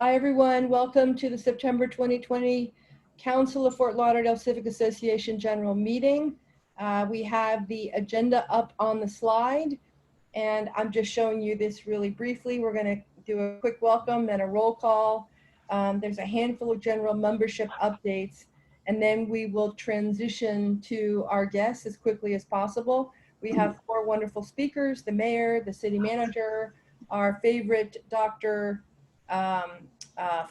Hi, everyone. Welcome to the September 2020 Council of Fort Lauderdale Civic Association General Meeting. We have the agenda up on the slide, and I'm just showing you this really briefly. We're going to do a quick welcome and a roll call. There's a handful of general membership updates, and then we will transition to our guests as quickly as possible. We have four wonderful speakers: the mayor, the city manager, our favorite Dr.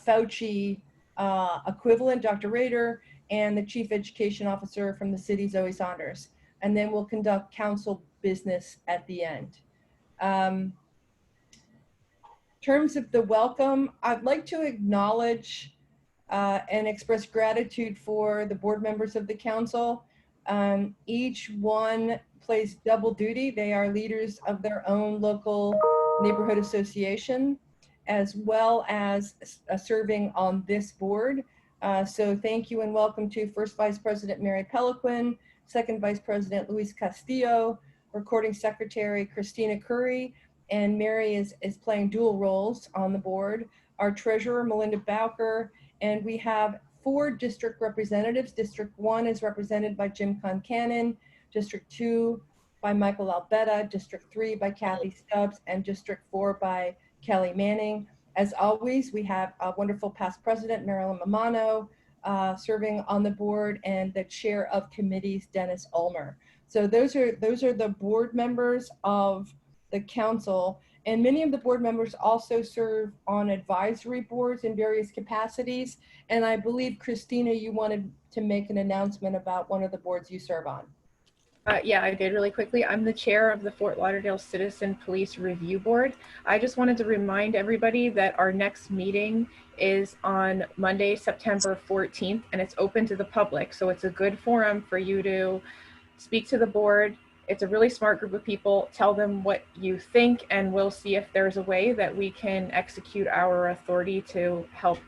Fauci equivalent, Dr. Rajter, and the Chief Education Officer from the city, Zoe Saunders. And then we'll conduct council business at the end. In terms of the welcome, I'd like to acknowledge and express gratitude for the board members of the council. Each one plays double duty. They are leaders of their own local neighborhood association, as well as serving on this board. So thank you and welcome to First Vice President Mary Peliquin, Second Vice President Luis Castillo, Recording Secretary Christina Curry, and Mary is playing dual roles on the board, our Treasurer Melinda Bowker, and we have 4 district representatives. District 1 is represented by Jim Concannon, District 2 by Michael Albetta, District 3 by Kathy Stubbs, and District 4 by Kelly Manning. As always, we have a wonderful past president, Marilyn Mamano, serving on the board, and the chair of committees, Dennis Ulmer. So those are the board members of the council, and many of the board members also serve on advisory boards in various capacities. And I believe, Christina, you wanted to make an announcement about one of the boards you serve on. Yeah, I did really quickly. I'm the chair of the Fort Lauderdale Citizen Police Review Board. I just wanted to remind everybody that our next meeting is on Monday, September 14th, and it's open to the public. So it's a good forum for you to speak to the board. It's a really smart group of people. Tell them what you think, and we'll see if there's a way that we can execute our authority to help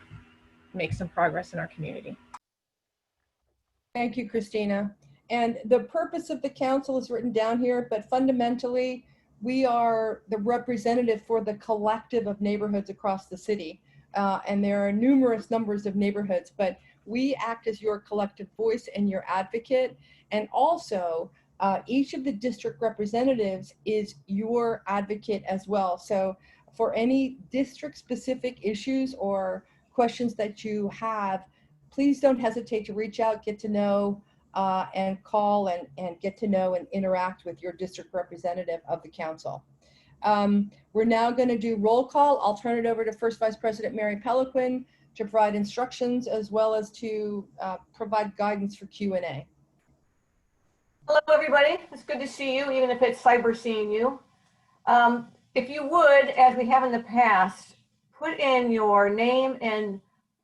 make some progress in our community. Thank you, Christina. And the purpose of the council is written down here, but fundamentally, we are the representative for the collective of neighborhoods across the city. And there are numerous numbers of neighborhoods, but we act as your collective voice and your advocate. And also, each of the district representatives is your advocate as well. So for any district-specific issues or questions that you have, please don't hesitate to reach out, get to know, and call and get to know and interact with your district representative of the council. We're now going to do roll call. I'll turn it over to First Vice President Mary Peliquin to provide instructions as well as to provide guidance for Q&A. Hello, everybody. It's good to see you, even if it's cyber seeing you. If you would, as we have in the past, put in your name and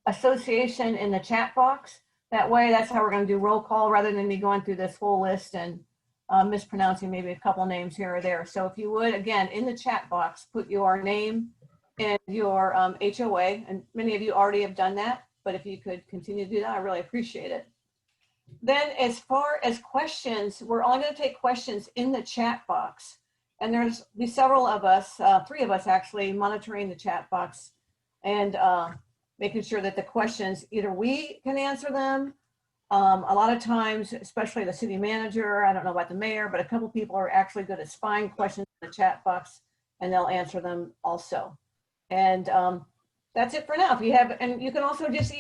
association in the chat box. That way, that's how we're going to do roll call rather than me going through this whole list and mispronouncing maybe a couple names here or there. So if you would, again, in the chat box, put your name and your HOA. And many of you already have done that, but if you could continue to do that, I really appreciate it. Then as far as questions, we're only going to take questions in the chat box. And there's be several of us, 3 of us actually, monitoring the chat box and making sure that the questions, either we can answer them. A lot of times, especially the city manager, I don't know about the mayor, but a couple people are actually good at spying questions in the chat box, and they'll answer them also. And that's it for now. If you have, and you can also just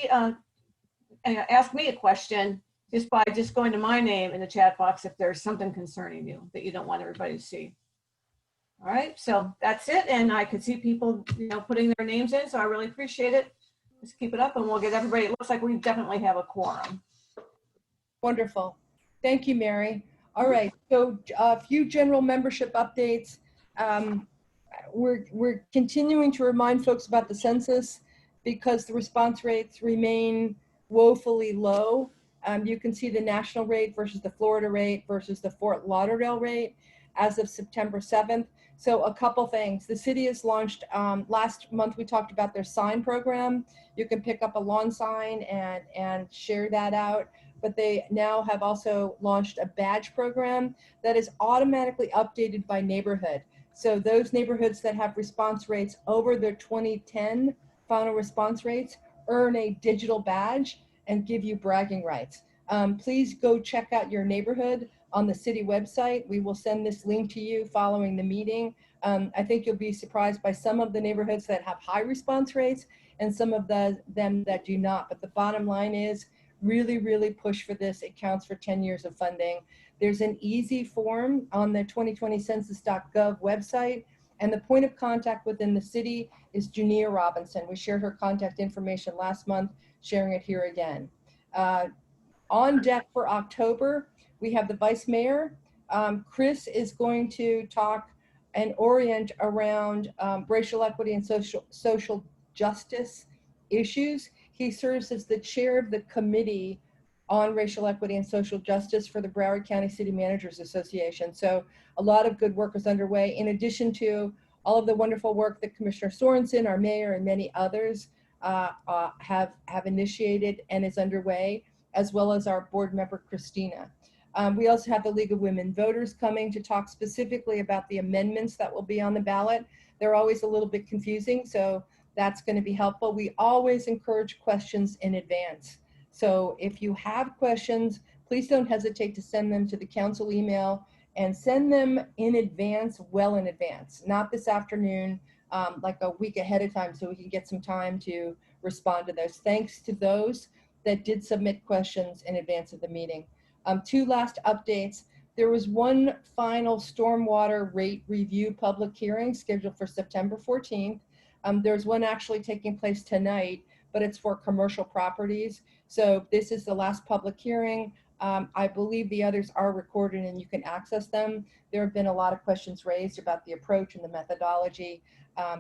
ask me a question just by just going to my name in the chat box if there's something concerning you that you don't want everybody to see. All right, so that's it. And I could see people, putting their names in, so I really appreciate it. Just keep it up and we'll get everybody. It looks like we definitely have a quorum. Wonderful. Thank you, Mary. All right, so a few general membership updates. We're continuing to remind folks about the census because the response rates remain woefully low. You can see the national rate versus the Florida rate versus the Fort Lauderdale rate as of September 7th. So a couple things. The city has launched, last month we talked about their sign program. You can pick up a lawn sign and share that out. But they now have also launched a badge program that is automatically updated by neighborhood. So those neighborhoods that have response rates over their 2010 final response rates earn a digital badge and give you bragging rights. Please go check out your neighborhood on the city website. We will send this link to you following the meeting. I think you'll be surprised by some of the neighborhoods that have high response rates and some of them that do not. But the bottom line is really, really push for this. It counts for 10 years of funding. There's an easy form on the 2020 census.gov website, and the point of contact within the city is Junia Robinson. We shared her contact information last month, sharing it here again. On deck for October, we have the Vice Mayor. Chris is going to talk and orient around racial equity and social justice issues. He serves as the chair of the committee on racial equity and social justice for the Broward County City Managers Association. So a lot of good work is underway, in addition to all of the wonderful work that Commissioner Sorensen, our mayor, and many others have initiated and is underway, as well as our board member, Christina. We also have the League of Women Voters coming to talk specifically about the amendments that will be on the ballot. They're always a little bit confusing, so that's going to be helpful. We always encourage questions in advance. So if you have questions, please don't hesitate to send them to the council email, and send them in advance, well in advance, not this afternoon, like a week ahead of time, so we can get some time to respond to those. Thanks to those that did submit questions in advance of the meeting. Two last updates. There was one final stormwater rate review public hearing scheduled for September 14th. There's one actually taking place tonight, but it's for commercial properties. So this is the last public hearing. I believe the others are recorded and you can access them. There have been a lot of questions raised about the approach and the methodology.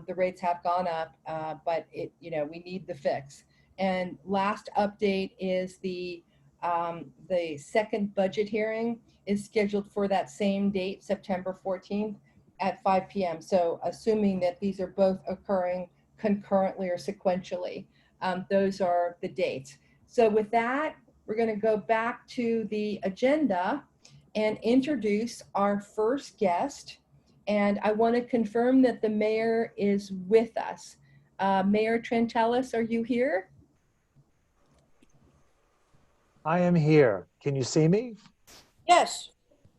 The rates have gone up, but we need the fix. And last update is the second budget hearing is scheduled for that same date, September 14th at 5 p.m. So assuming that these are both occurring concurrently or sequentially, those are the dates. So with that, we're going to go back to the agenda and introduce our first guest. And I want to confirm that the mayor is with us. Mayor Trantalis, are you here? I am here. Can you see me? Yes.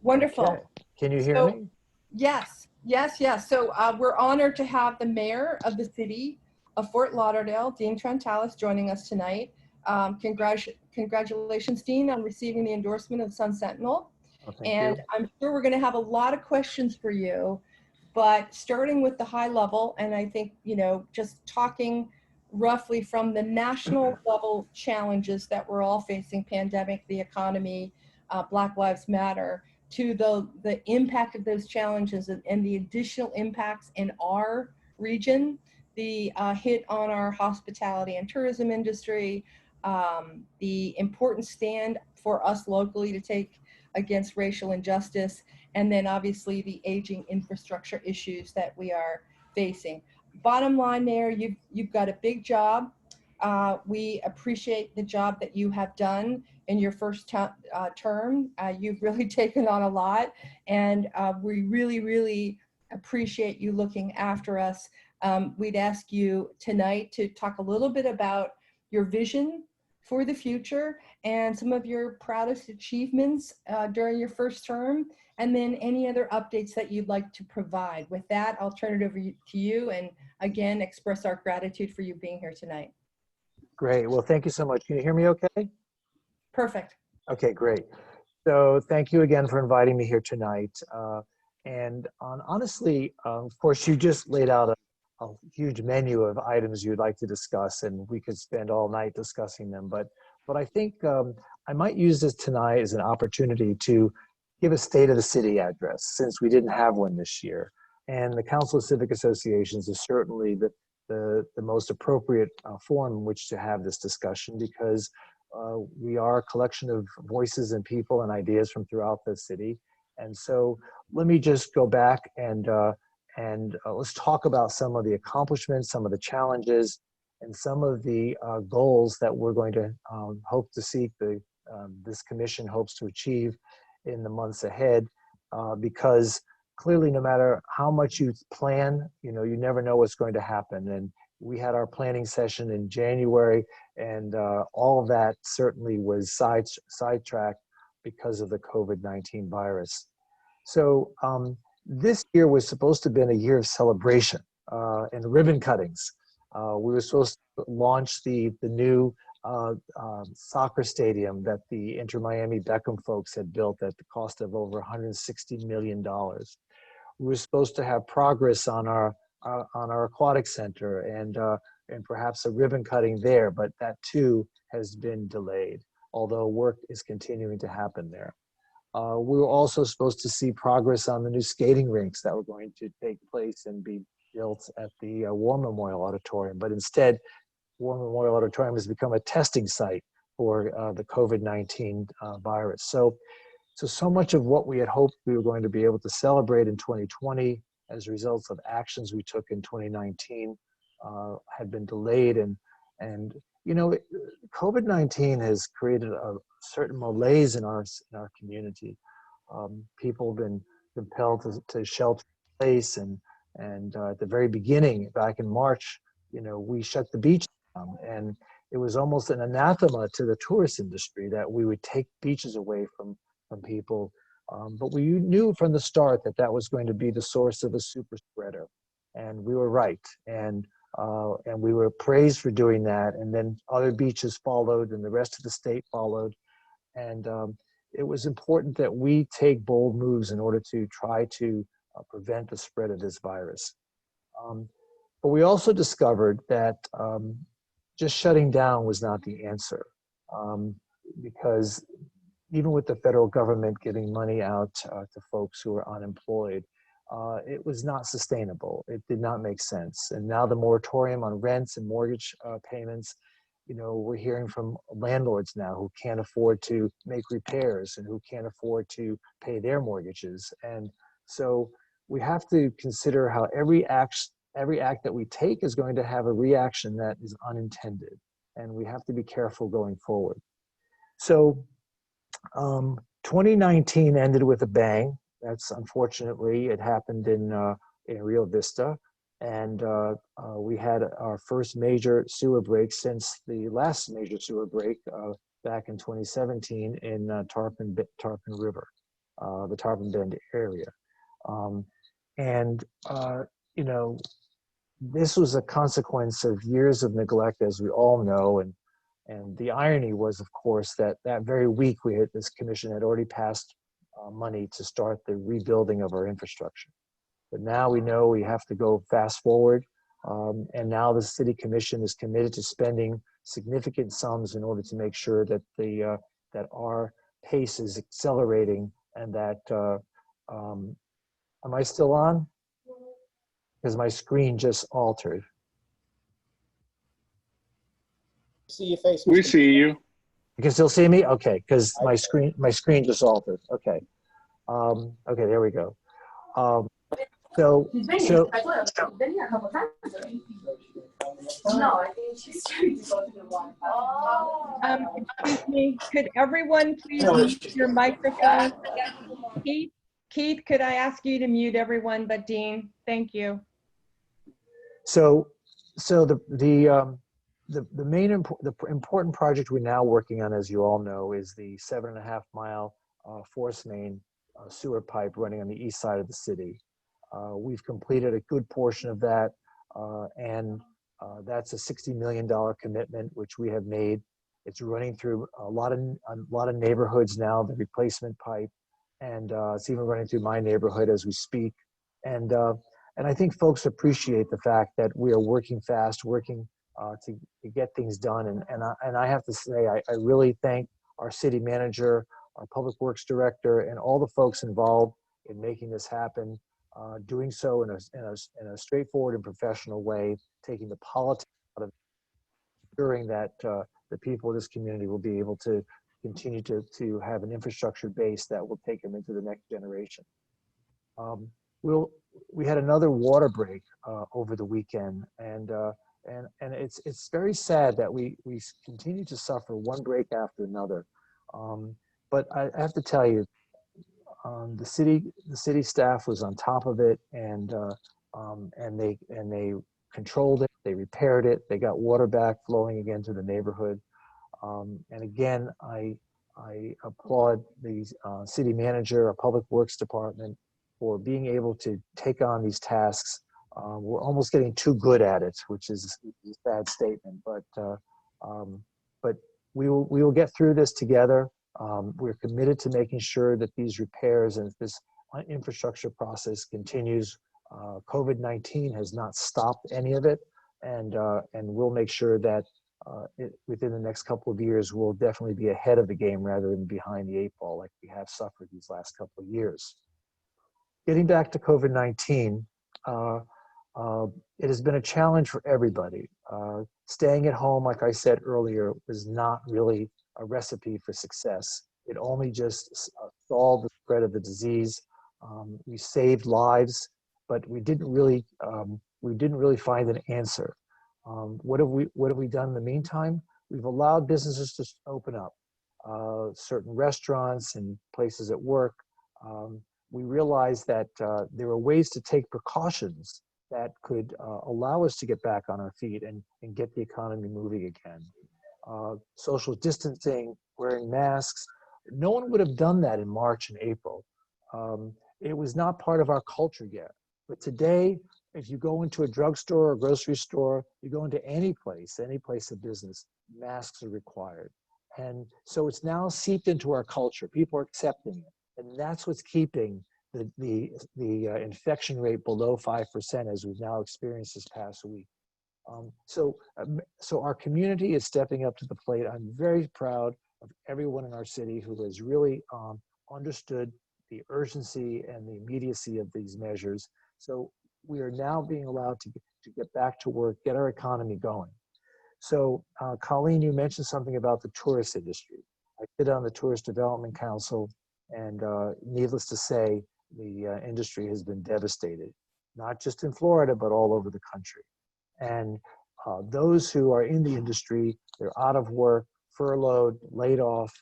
Wonderful. Okay. Can you hear me? Yes, yes, yes. So we're honored to have the mayor of the city of Fort Lauderdale, Dean Trantalis, joining us tonight. Congratulations, Dean, on receiving the endorsement of Sun Sentinel. Oh, thank And you. I'm sure we're going to have a lot of questions for you, but starting with the high level, and I think, just talking roughly from the national level challenges that we're all facing, pandemic, the economy, Black Lives Matter, to the impact of those challenges and the additional impacts in our region, the hit on our hospitality and tourism industry, the important stand for us locally to take against racial injustice, and then obviously the aging infrastructure issues that we are facing. Bottom line, Mayor, you've got a big job. We appreciate the job that you have done in your first term. You've really taken on a lot, and we really, really appreciate you looking after us. We'd ask you tonight to talk a little bit about your vision for the future and some of your proudest achievements during your first term, and then any other updates that you'd like to provide. With that, I'll turn it over to you, and again, express our gratitude for you being here tonight. Great. Well, thank you so much. Can you hear me okay? Perfect. Okay, great. So thank you again for inviting me here tonight. Honestly, of course, you just laid out a huge menu of items you'd like to discuss, and we could spend all night discussing them. But I think I might use this tonight as an opportunity to give a State of the City address, since we didn't have one this year. And the Council of Civic Associations is certainly the most appropriate forum in which to have this discussion, because we are a collection of voices and people and ideas from throughout the city. And so let me just go back and let's talk about some of the accomplishments, some of the challenges, and some of the goals that we're going to hope to seek, this commission hopes to achieve in the months ahead, because clearly no matter how much you plan, you never know what's going to happen. And We had our planning session in January, and all of that certainly was sidetracked because of the COVID-19 virus. So this year was supposed to have been a year of celebration and ribbon cuttings. We were supposed to launch the new soccer stadium that the Inter Miami Beckham folks had built at the cost of over $160 million. We were supposed to have progress on our aquatic center and perhaps a ribbon cutting there, but that too has been delayed, although work is continuing to happen there. We were also supposed to see progress on the new skating rinks that were going to take place and be built at the War Memorial Auditorium, but instead War Memorial Auditorium has become a testing site for the COVID-19 virus. So much of what we had hoped we were going to be able to celebrate in 2020 as a result of actions we took in 2019 had been delayed. And you know, COVID-19 has created a certain malaise in our community. People have been compelled to shelter in place, and at the very beginning, back in March, you know, we shut the beach down, and it was almost an anathema to the tourist industry that we would take beaches away from people. But we knew from the start that that was going to be the source of a super spreader, and we were right. And we were praised for doing that. And then other beaches followed, and the rest of the state followed. And it was important that we take bold moves in order to try to prevent the spread of this virus. But we also discovered that just shutting down was not the answer, because even with the federal government giving money out to folks who are unemployed, it was not sustainable. It did not make sense. And now the moratorium on rents and mortgage payments, you know, we're hearing from landlords now who can't afford to make repairs and who can't afford to pay their mortgages. And so we have to consider how every act that we take is going to have a reaction that is unintended. And we have to be careful going forward. So 2019 ended with a bang. That's unfortunately, it happened in Rio Vista. And we had our first major sewer break since the last major sewer break back in 2017 in Tarpon River, the Tarpon Bend area. You know, this was a consequence of years of neglect, as we all know. And the irony was, of course, that very week this commission had already passed money to start the rebuilding of our infrastructure. But now we know we have to go fast forward. And now the city commission is committed to spending significant sums in order to make sure that that our pace is accelerating, and that, am I still on? Because my screen just altered. See your face. We see you. You can still see me? Okay, because my screen just altered. Okay. Okay, there we go. So He's been here a couple times already. No, I think she's trying to go to the one. Excuse me, could everyone please mute your microphone? Keith, could I ask you to mute everyone but Dean? Thank you. So the important project we're now working on, as you all know, is the 7.5 mile force main sewer pipe running on the east side of the city. We've completed a good portion of that, and that's a $60 million commitment, which we have made. It's running through a lot of neighborhoods now, the replacement pipe, and it's even running through my neighborhood as we speak. And I think folks appreciate the fact that we are working fast, working to get things done. And I have to say, I really thank our city manager, our public works director, and all the folks involved in making this happen, doing so in a straightforward and professional way, taking the politics out of it, ensuring that the people of this community will be able to continue to have an infrastructure base that will take them into the next generation. We had another water break over the weekend, and it's very sad that we continue to suffer one break after another. But I have to tell you, the city staff was on top of it, and they controlled it, they repaired it, they got water back flowing again to the neighborhood. And again, I applaud the city manager, our public works department, for being able to take on these tasks. We're almost getting too good at it, which is a sad statement, but we will get through this together. We're committed to making sure that these repairs and this infrastructure process continues. COVID-19 has not stopped any of it, and we'll make sure that within the next couple of years, we'll definitely be ahead of the game rather than behind the 8 ball like we have suffered these last couple of years. Getting back to COVID-19, it has been a challenge for everybody. Staying at home, like I said earlier, was not really a recipe for success. It only just stalled the spread of the disease. We saved lives, but we didn't really find an answer. What have we done in the meantime? We've allowed businesses to open up, certain restaurants and places at work. We realized that there were ways to take precautions that could allow us to get back on our feet and get the economy moving again. Social distancing, wearing masks. No one would have done that in March and April. It was not part of our culture yet. But today, if you go into a drugstore or grocery store, you go into any place of business, masks are required. And so it's now seeped into our culture. People are accepting it. And that's what's keeping the infection rate below 5%, as we've now experienced this past week. So our community is stepping up to the plate. I'm very proud of everyone in our city who has really understood the urgency and the immediacy of these measures. So we are now being allowed to get back to work, get our economy going. So Colleen, you mentioned something about the tourist industry. I sit on the Tourist Development Council, and needless to say, the industry has been devastated, not just in Florida, but all over the country. And those who are in the industry, they're out of work, furloughed, laid off,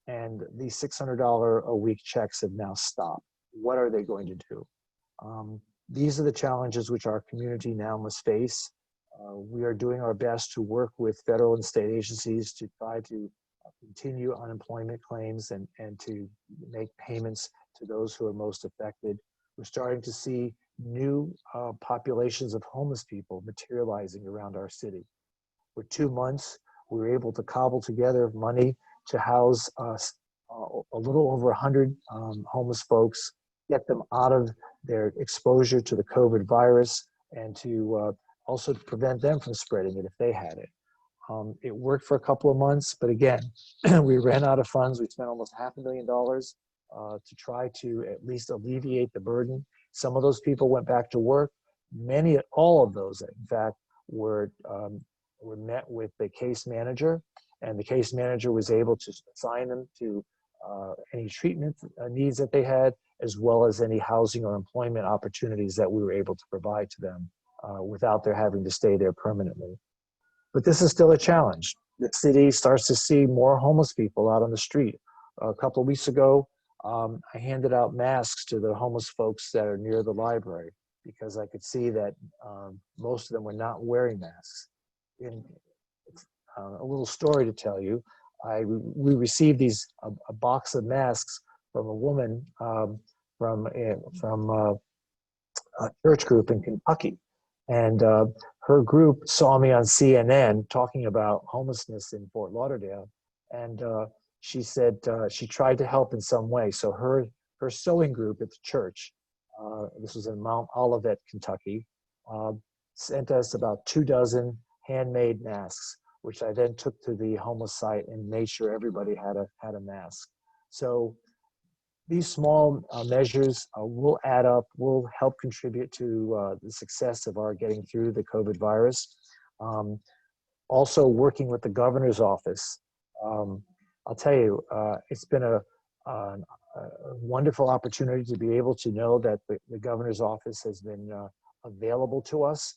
and these $600 a week checks have now stopped. What are they going to do? These are the challenges which our community now must face. We are doing our best to work with federal and state agencies to try to continue unemployment claims and to make payments to those who are most affected. We're starting to see new populations of homeless people materializing around our city. For 2 months, we were able to cobble together money to house a little over 100 homeless folks, get them out of their exposure to the COVID virus, and to also to prevent them from spreading it if they had it. It worked for a couple of months, but again, we ran out of funds. We spent almost $500,000 to try to at least alleviate the burden. Some of those people went back to work. All of those, in fact, were met with the case manager, and the case manager was able to assign them to any treatment needs that they had, as well as any housing or employment opportunities that we were able to provide to them without their having to stay there permanently. But this is still a challenge. The city starts to see more homeless people out on the street. A couple of weeks ago, I handed out masks to the homeless folks that are near the library because I could see that most of them were not wearing masks. A little story to tell you. We received a box of masks from a woman from a church group in Kentucky, and her group saw me on CNN talking about homelessness in Fort Lauderdale, and she said she tried to help in some way. So her sewing group at the church, this was in Mount Olivet, Kentucky, sent us about 24 handmade masks, which I then took to the homeless site and made sure everybody had a mask. So these small measures will add up, will help contribute to the success of our getting through the COVID virus. Also working with the governor's office. I'll tell you, it's been a wonderful opportunity to be able to know that the governor's office has been available to us.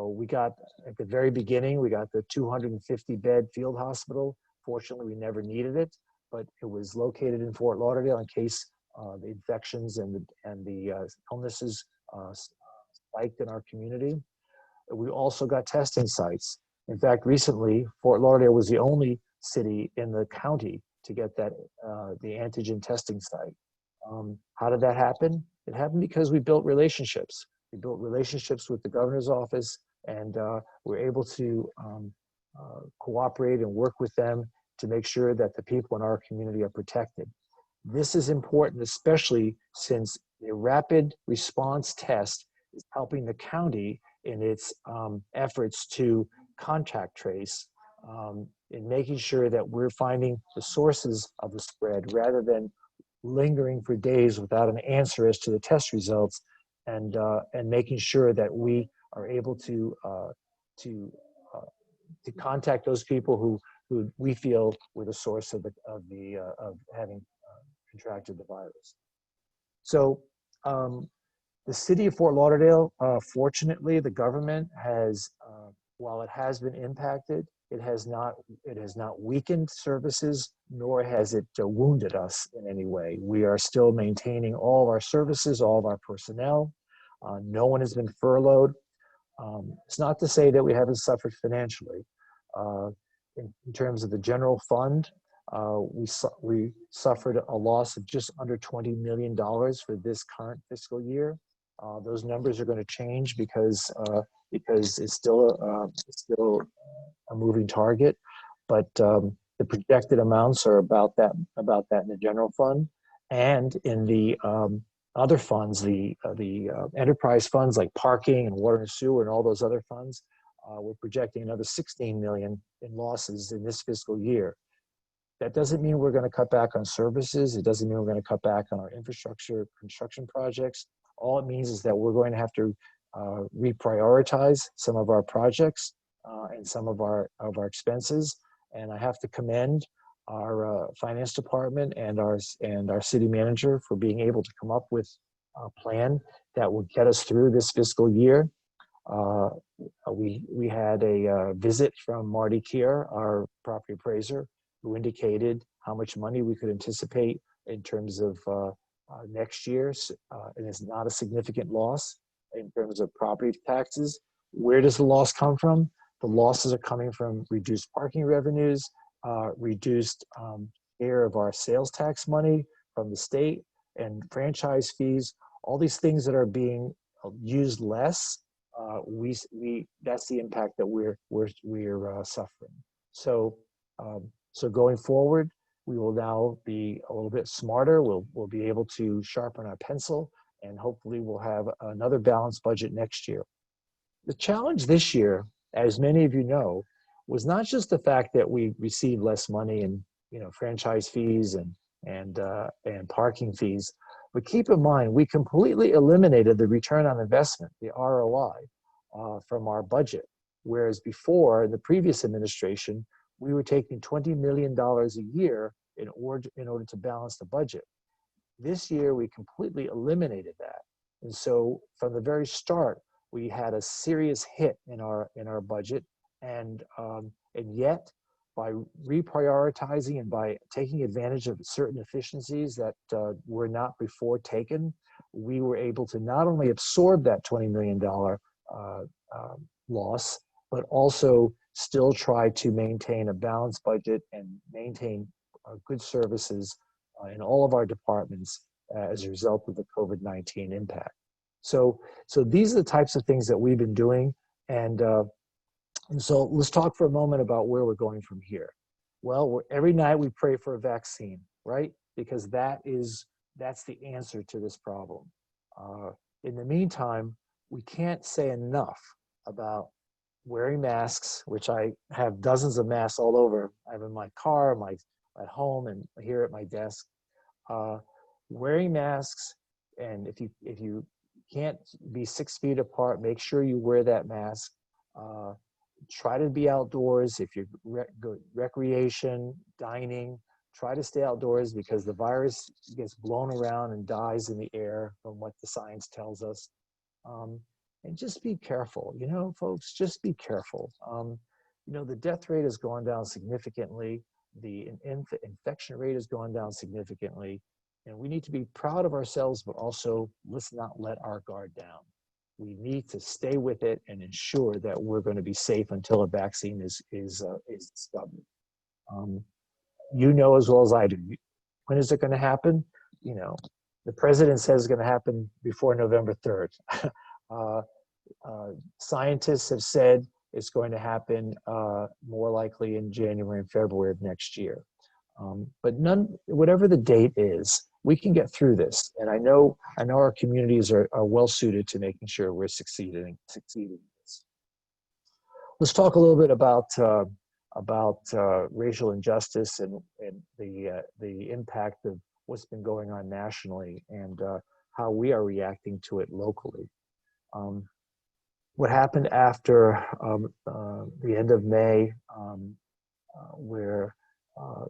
We got, at the very beginning, we got the 250-bed field hospital. Fortunately, we never needed it, but it was located in Fort Lauderdale in case the infections and the illnesses spiked in our community. we also got testing sites. In fact, recently, Fort Lauderdale was the only city in the county to get that the antigen testing site. How did that happen? It happened because we built relationships. We built relationships with the governor's office, and we're able to cooperate and work with them to make sure that the people in our community are protected. This is important, especially since a rapid response test is helping the county in its efforts to contact trace, in making sure that we're finding the sources of the spread rather than lingering for days without an answer as to the test results, and making sure that we are able to contact those people who we feel were the source of having contracted the virus. So the city of Fort Lauderdale, fortunately, the government has, while it has been impacted, it has not weakened services, nor has it wounded us in any way. We are still maintaining all of our services, all of our personnel. No one has been furloughed. It's not to say that we haven't suffered financially. In terms of the general fund, we suffered a loss of just under $20 million for this current fiscal year. Those numbers are going to change because it's still a moving target, but the projected amounts are about that in the general fund, and in the other funds, the enterprise funds like parking and water and sewer and all those other funds. We're projecting another $16 million in losses in this fiscal year. That doesn't mean we're going to cut back on services. It doesn't mean we're going to cut back on our infrastructure construction projects. All it means is that we're going to have to reprioritize some of our projects and some of our expenses. And I have to commend our finance department and our city manager for being able to come up with a plan that will get us through this fiscal year. We had a visit from Marty Kier, our property appraiser, who indicated how much money we could anticipate in terms of next year's, and it's not a significant loss in terms of property taxes. Where does the loss come from? The losses are coming from reduced parking revenues, reduced share of our sales tax money from the state, and franchise fees. All these things that are being used less, that's the impact that we're suffering. So going forward, we will now be a little bit smarter. We'll be able to sharpen our pencil, and hopefully we'll have another balanced budget next year. The challenge this year, as many of you know, was not just the fact that we received less money in franchise fees and parking fees, but keep in mind we completely eliminated the return on investment, the ROI, from our budget, whereas before in the previous administration we were taking $20 million a year in order to balance the budget. This year we completely eliminated that, and so from the very start we had a serious hit in our budget, and yet by reprioritizing and by taking advantage of certain efficiencies that were not before taken, we were able to not only absorb that $20 million loss, but also still try to maintain a balanced budget and maintain good services in all of our departments as a result of the COVID-19 impact. So these are the types of things that we've been doing, and so let's talk for a moment about where we're going from here. Well, every night we pray for a vaccine, right? Because that's the answer to this problem. In the meantime, we can't say enough about wearing masks, which I have dozens of masks all over. I have in my car, at home, and here at my desk. Wearing masks, and if you can't be 6 feet apart, make sure you wear that mask. Try to be outdoors. If you're recreation, dining, try to stay outdoors, because the virus gets blown around and dies in the air from what the science tells us. And just be careful, folks, just be careful. The death rate has gone down significantly. The infection rate has gone down significantly. And we need to be proud of ourselves, but also let's not let our guard down. We need to stay with it and ensure that we're going to be safe until a vaccine is discovered. You know as well as I do. When is it going to happen? You know, the president says it's going to happen before November 3rd. Scientists have said it's going to happen more likely in January and February of next year. But whatever the date is, we can get through this. And I know our communities are well suited to making sure we're succeeding in this. Let's talk a little bit about racial injustice and the impact of what's been going on nationally and how we are reacting to it locally. What happened after the end of May, where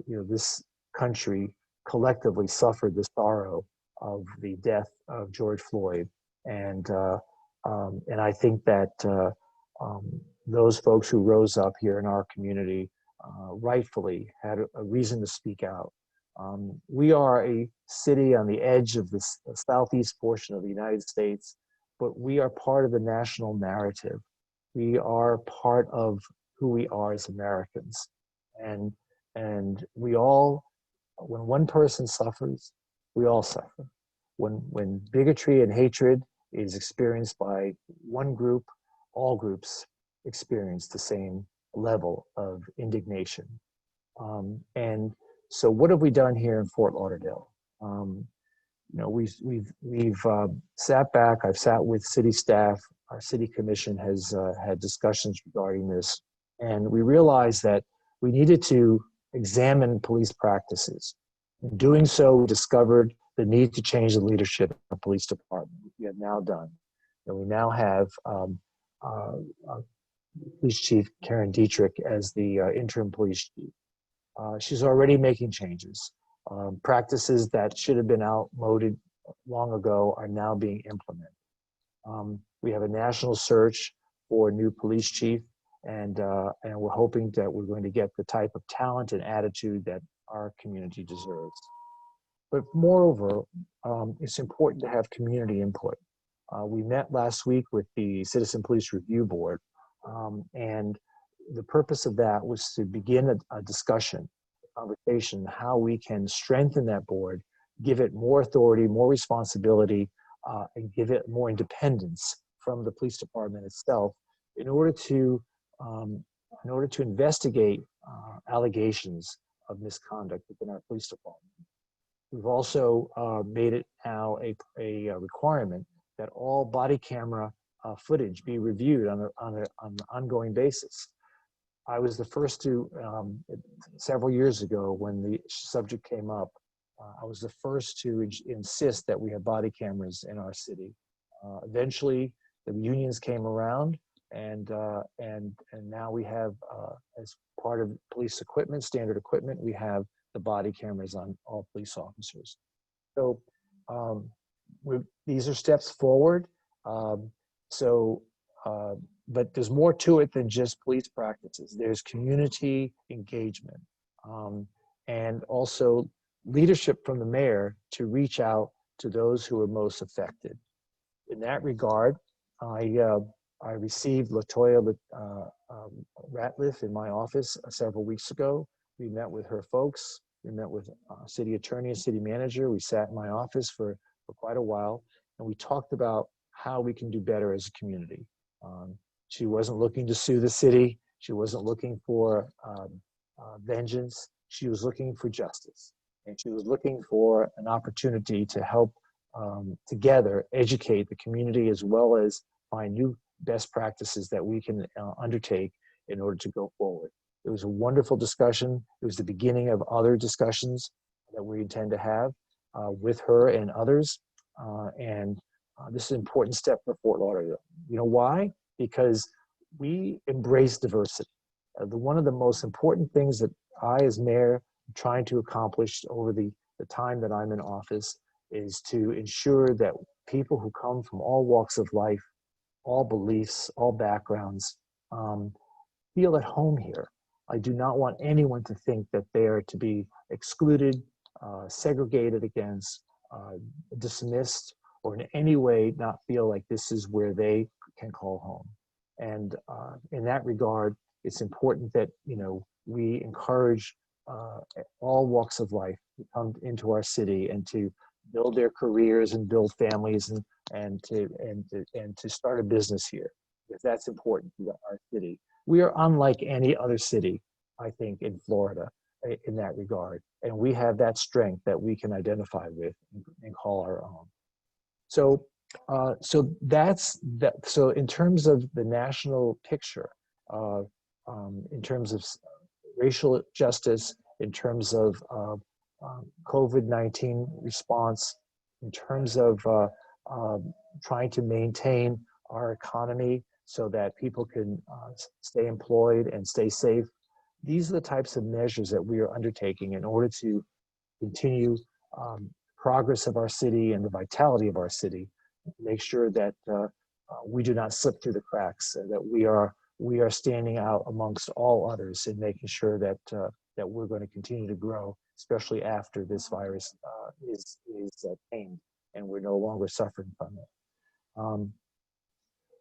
this country collectively suffered the sorrow of the death of George Floyd, and I think that those folks who rose up here in our community rightfully had a reason to speak out. We are a city on the edge of the southeast portion of the United States, but we are part of the national narrative. We are part of who we are as Americans. And we all, when one person suffers, we all suffer. When bigotry and hatred is experienced by one group, all groups experience the same level of indignation. And so what have we done here in Fort Lauderdale? We've sat back. I've sat with city staff. Our city commission has had discussions regarding this, and we realized that we needed to examine police practices. In doing so, we discovered the need to change the leadership of the police department. We have now done, and we now have Police Chief Karen Dietrich as the interim police chief. She's already making changes. Practices that should have been outmoded long ago are now being implemented. We have a national search for a new police chief, and we're hoping that we're going to get the type of talent and attitude that our community deserves. But moreover, it's important to have community input. We met last week with the Citizen Police Review Board, and the purpose of that was to begin a discussion, conversation, how we can strengthen that board, give it more authority, more responsibility, and give it more independence from the police department itself in order to investigate allegations of misconduct within our police department. We've also made it now a requirement that all body camera footage be reviewed on an ongoing basis. I was the first to, several years ago when the subject came up, I was the first to insist that we have body cameras in our city. Eventually, the unions came around, and now we have, as part of police equipment, standard equipment, we have the body cameras on all police officers. So these are steps forward. But there's more to it than just police practices. There's community engagement, and also leadership from the mayor to reach out to those who are most affected. In that regard, I received Latoya Ratliff in my office several weeks ago. We met with her folks. We met with city attorney and city manager. We sat in my office for quite a while, and we talked about how we can do better as a community. She wasn't looking to sue the city. She wasn't looking for vengeance. She was looking for justice. And she was looking for an opportunity to help together educate the community, as well as find new best practices that we can undertake in order to go forward. It was a wonderful discussion. It was the beginning of other discussions that we intend to have with her and others. This is an important step for Fort Lauderdale. You know why? Because we embrace diversity. One of the most important things that I, as mayor, am trying to accomplish over the time that I'm in office is to ensure that people who come from all walks of life, all beliefs, all backgrounds, feel at home here. I do not want anyone to think that they are to be excluded, segregated against, dismissed, or in any way not feel like this is where they can call home. And in that regard, it's important that, you know, we encourage all walks of life to come into our city and to build their careers and build families and to start a business here, if that's important to our city. We are unlike any other city, I think, in Florida in that regard. And we have that strength that we can identify with and call our own. So, that's that. So in terms of the national picture, in terms of racial justice, in terms of COVID-19 response, in terms of trying to maintain our economy so that people can stay employed and stay safe. These are the types of measures that we are undertaking in order to continue progress of our city and the vitality of our city. Make sure that we do not slip through the cracks, and that we are standing out amongst all others in making sure that that we're going to continue to grow, especially after this virus is tamed and we're no longer suffering from it.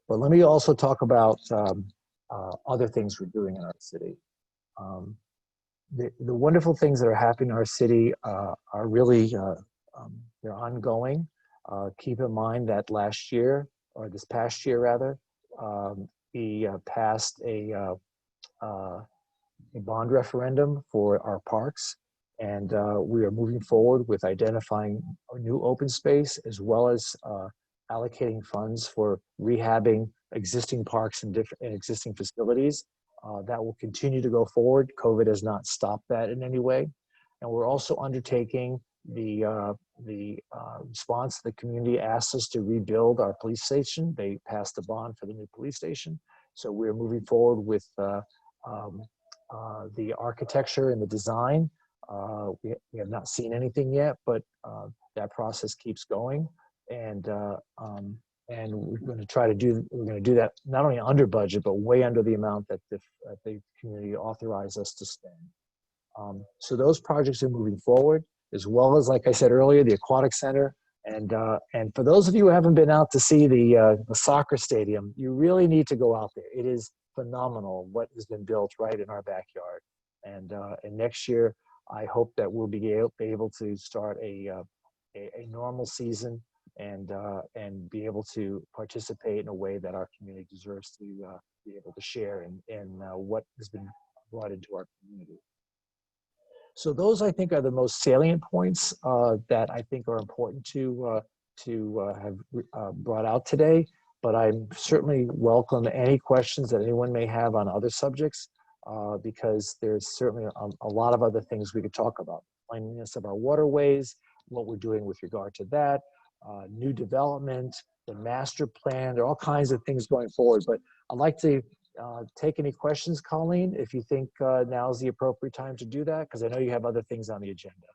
But let me also talk about other things we're doing in our city. The wonderful things that are happening in our city are really they're ongoing. Keep in mind that last year, or this past year rather, we passed a bond referendum for our parks, and we are moving forward with identifying a new open space, as well as allocating funds for rehabbing existing parks and existing facilities. That will continue to go forward. COVID has not stopped that in any way. And we're also undertaking the response. The community asked us to rebuild our police station. They passed a bond for the new police station. So we're moving forward with the architecture and the design. We have not seen anything yet, but that process keeps going. And we're going to try to do that not only under budget, but way under the amount that the community authorized us to spend. So those projects are moving forward, as well as, like I said earlier, the aquatic center. And for those of you who haven't been out to see the soccer stadium, you really need to go out there. It is phenomenal what has been built right in our backyard. And next year, I hope that we'll be able to start a normal season and be able to participate in a way that our community deserves to be able to share in what has been brought into our community. So those, I think, are the most salient points that I think are important to have brought out today. But I certainly welcome any questions that anyone may have on other subjects, because there's certainly a lot of other things we could talk about. Cleanliness of our waterways, what we're doing with regard to that, new development, the master plan. There are all kinds of things going forward. But I'd like to take any questions, Colleen, if you think now is the appropriate time to do that, because I know you have other things on the agenda.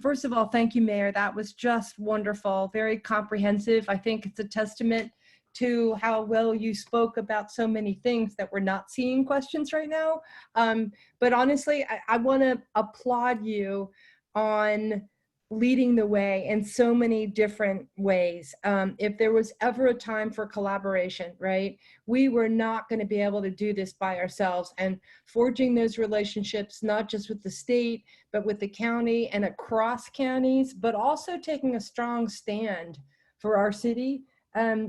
First of all, thank you, Mayor. That was just wonderful, very comprehensive. I think it's a testament to how well you spoke about so many things that we're not seeing questions right now. But honestly, I want to applaud you on leading the way in so many different ways. If there was ever a time for collaboration, right, we were not going to be able to do this by ourselves, and forging those relationships, not just with the state, but with the county and across counties, but also taking a strong stand for our city.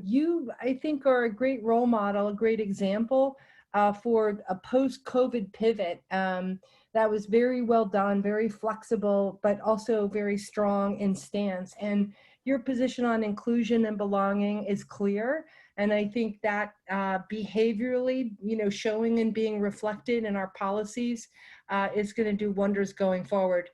You, I think, are a great role model, a great example for a post-COVID pivot. That was very well done, very flexible, but also very strong in stance. And your position on inclusion and belonging is clear. And I think that behaviorally, showing and being reflected in our policies is going to do wonders going forward.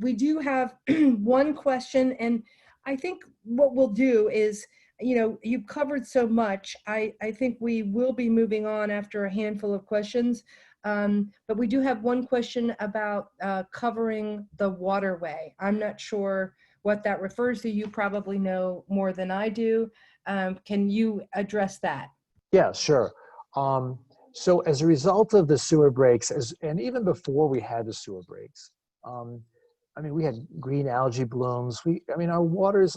We do have one question, and I think what we'll do is, you've covered so much. I think we will be moving on after a handful of questions. But we do have one question about covering the waterway. I'm not sure what that refers to. You probably know more than I do. Can you address that? Yeah, sure. So as a result of the sewer breaks, and even before we had the sewer breaks, I mean, we had green algae blooms. I mean, our waterways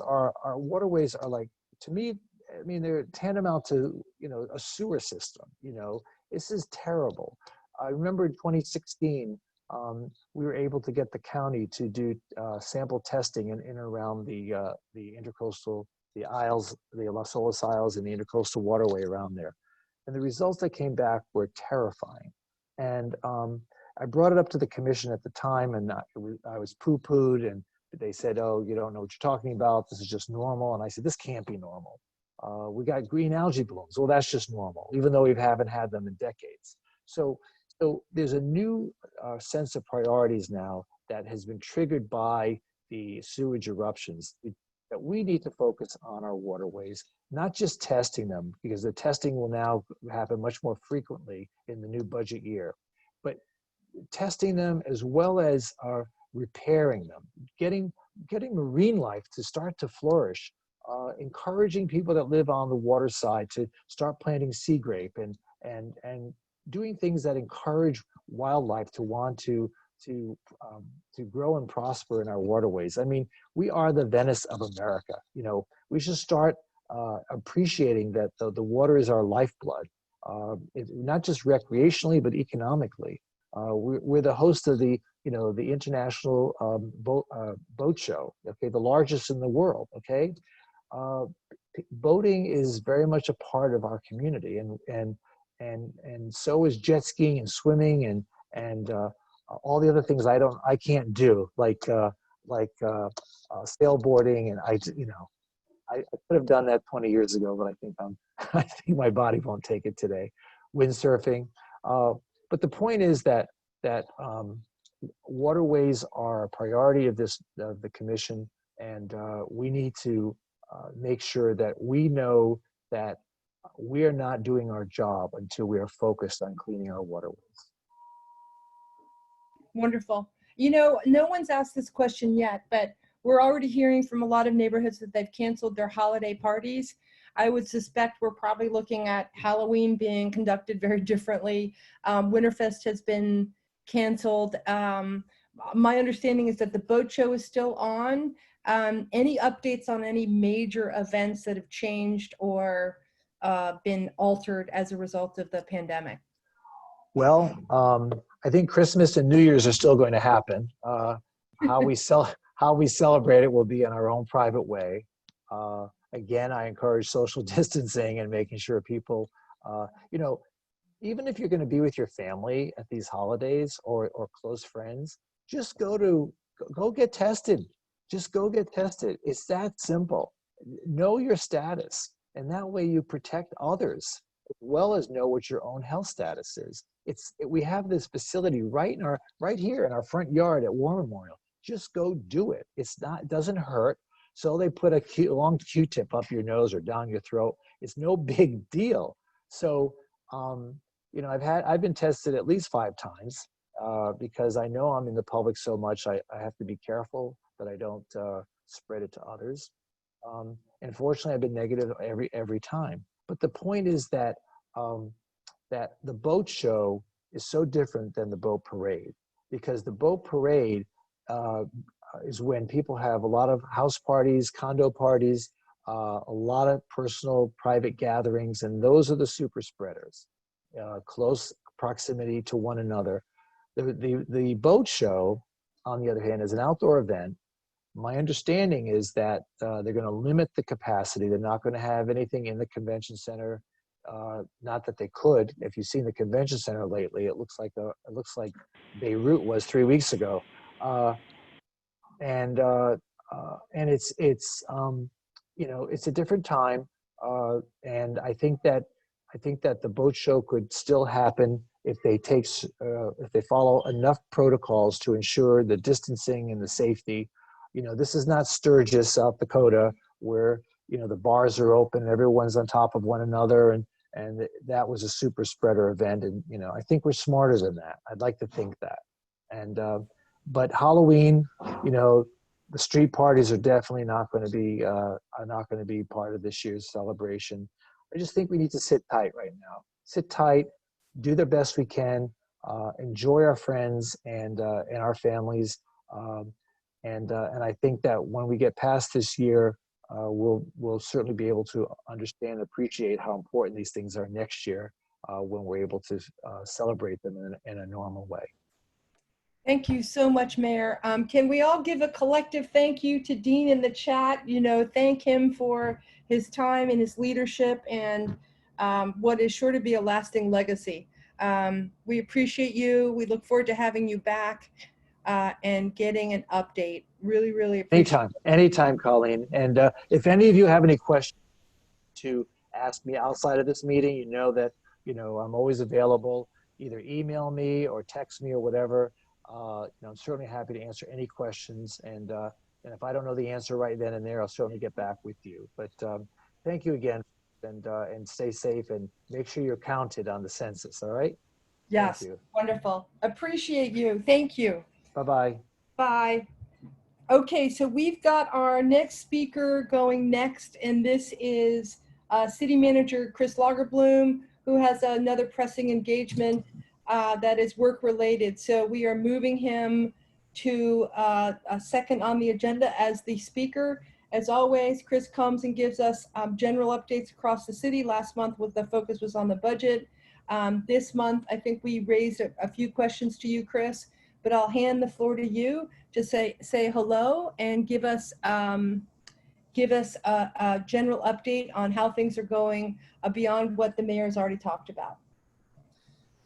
are like, to me, I mean, they're tantamount to, you know, a sewer system. You know, this is terrible. I remember in 2016, we were able to get the county to do sample testing in and around the intercoastal, the Isles, the Las Olas Isles, and the intercoastal waterway around there. And the results that came back were terrifying. And I brought it up to the commission at the time, and I was poo-pooed, and they said, "Oh, you don't know what you're talking about. This is just normal." And I said, "This can't be normal. We got green algae blooms. Well, that's just normal, even though we haven't had them in decades." So there's a new sense of priorities now that has been triggered by the sewage eruptions, that we need to focus on our waterways, not just testing them, because the testing will now happen much more frequently in the new budget year, but testing them as well as repairing them, getting marine life to start to flourish, encouraging people that live on the water side to start planting sea grape and doing things that encourage wildlife to want to grow and prosper in our waterways. I mean, we are the Venice of America. You know, we should start appreciating that the water is our lifeblood, not just recreationally, but economically. We're the host of the international boat show, okay, the largest in the world, okay? Boating is very much a part of our community, and so is jet skiing and swimming and all the other things I can't do, like sailboarding, and I could have done that 20 years ago, but I think I think my body won't take it today. Windsurfing, but the point is that waterways are a priority of the commission, and we need to make sure that we know that we are not doing our job until we are focused on cleaning our waterways. Wonderful. You know, no one's asked this question yet, but we're already hearing from a lot of neighborhoods that they've canceled their holiday parties. I would suspect we're probably looking at Halloween being conducted very differently. Winterfest has been canceled. My understanding is that the boat show is still on. Any updates on any major events that have changed or been altered as a result of the pandemic? Well, I think Christmas and New Year's are still going to happen. How we celebrate it will be in our own private way. Again, I encourage social distancing and making sure people, even if you're going to be with your family at these holidays or close friends, just go get tested. Just go get tested. It's that simple. Know your status, and that way you protect others as well as know what your own health status is. We have this facility right here in our front yard at War Memorial. Just go do it. It doesn't hurt. So they put a long Q-tip up your nose or down your throat. It's no big deal. So, I've been tested at least 5 times because I know I'm in the public so much. I have to be careful that I don't spread it to others. And fortunately, I've been negative every time. But the point is that that the boat show is so different than the boat parade, because the boat parade is when people have a lot of house parties, condo parties, a lot of personal private gatherings, and those are the super spreaders, close proximity to one another. The boat show, on the other hand, is an outdoor event. My understanding is that they're going to limit the capacity. They're not going to have anything in the convention center. Not that they could. If you've seen the convention center lately, it looks like Beirut was 3 weeks ago. And it's a different time, and I think that the boat show could still happen if they follow enough protocols to ensure the distancing and the safety. This is not Sturgis, South Dakota, where the bars are open, everyone's on top of one another, and that was a super spreader event. And I think we're smarter than that. I'd like to think that. And but Halloween, the street parties are definitely not going to be part of this year's celebration. I just think we need to sit tight right now. Sit tight, do the best we can, enjoy our friends and our families. And I think that when we get past this year, we'll certainly be able to understand and appreciate how important these things are next year when we're able to celebrate them in a normal way. Thank you so much, Mayor. Can we all give a collective thank you to Dean in the chat? You know, thank him for his time and his leadership and what is sure to be a lasting legacy. We appreciate you. We look forward to having you back and getting an update. Really, really appreciate it. Anytime, Colleen. And if any of you have any questions to ask me outside of this meeting, you know that, I'm always available. Either email me or text me or whatever. I'm certainly happy to answer any questions. And if I don't know the answer right then and there, I'll certainly get back with you. But thank you again, and stay safe and make sure you're counted on the census. All right? Yes, Thank you. wonderful. Appreciate you. Thank you. Bye-bye. Bye. Okay, so we've got our next speaker going next, and this is City Manager Chris Lagerbloom, who has another pressing engagement that is work-related. So we are moving him to a second on the agenda as the speaker. As always, Chris comes and gives us general updates across the city. Last month, the focus was on the budget. This month, I think we raised a few questions to you, Chris, but I'll hand the floor to you to say hello and give us a general update on how things are going beyond what the mayor's already talked about.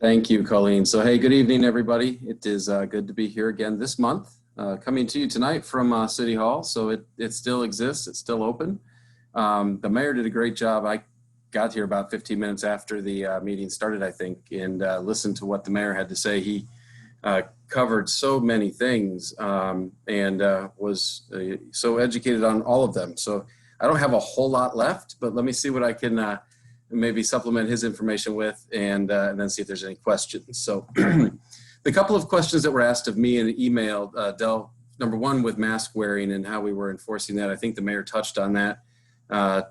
Thank you, Colleen. So, hey, good evening, everybody. It is good to be here again this month, coming to you tonight from City Hall. So it still exists. It's still open. The mayor did a great job. I got here about 15 minutes after the meeting started, I think, and listened to what the mayor had to say. He covered so many things and was so educated on all of them. So I don't have a whole lot left, but let me see what I can maybe supplement his information with and then see if there's any questions. So the couple of questions that were asked of me in the email dealt, number one, with mask wearing and how we were enforcing that. I think the mayor touched on that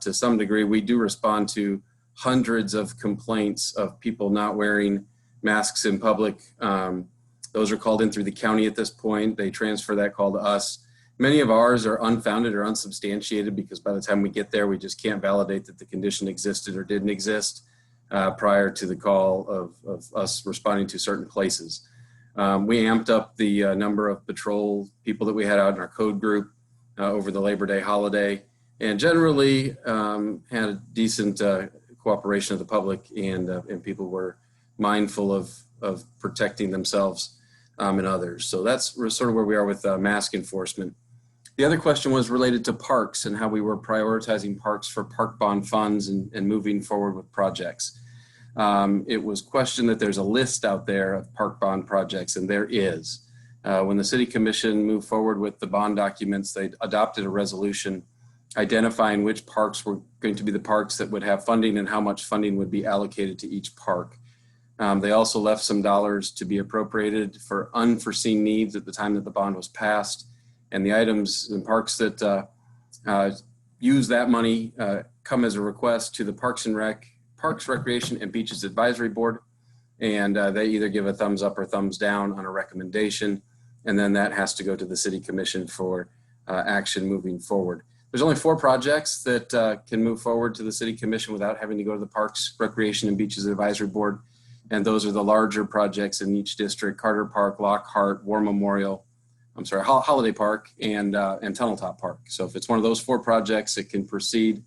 to some degree. We do respond to hundreds of complaints of people not wearing masks in public. Those are called in through the county at this point. They transfer that call to us. Many of ours are unfounded or unsubstantiated because by the time we get there, we just can't validate that the condition existed or didn't exist prior to the call of us responding to certain places. We amped up the number of patrol people that we had out in our code group over the Labor Day holiday, and generally had a decent cooperation of the public, and people were mindful of protecting themselves and others. So that's sort of where we are with mask enforcement. The other question was related to parks and how we were prioritizing parks for park bond funds and moving forward with projects. It was questioned that there's a list out there of park bond projects, and there is. When the City Commission moved forward with the bond documents, they adopted a resolution identifying which parks were going to be the parks that would have funding and how much funding would be allocated to each park. They also left some dollars to be appropriated for unforeseen needs at the time that the bond was passed. And the items and parks that use that money come as a request to the Parks, Recreation, and Beaches Advisory Board. And they either give a thumbs up or thumbs down on a recommendation. And then that has to go to the City Commission for action moving forward. There's only 4 projects that can move forward to the City Commission without having to go to the Parks, Recreation, and Beaches Advisory Board. And those are the larger projects in each district: Carter Park, Lockhart, War Memorial, Holiday Park, and Tunnel Top Park. So if it's one of those 4 projects, it can proceed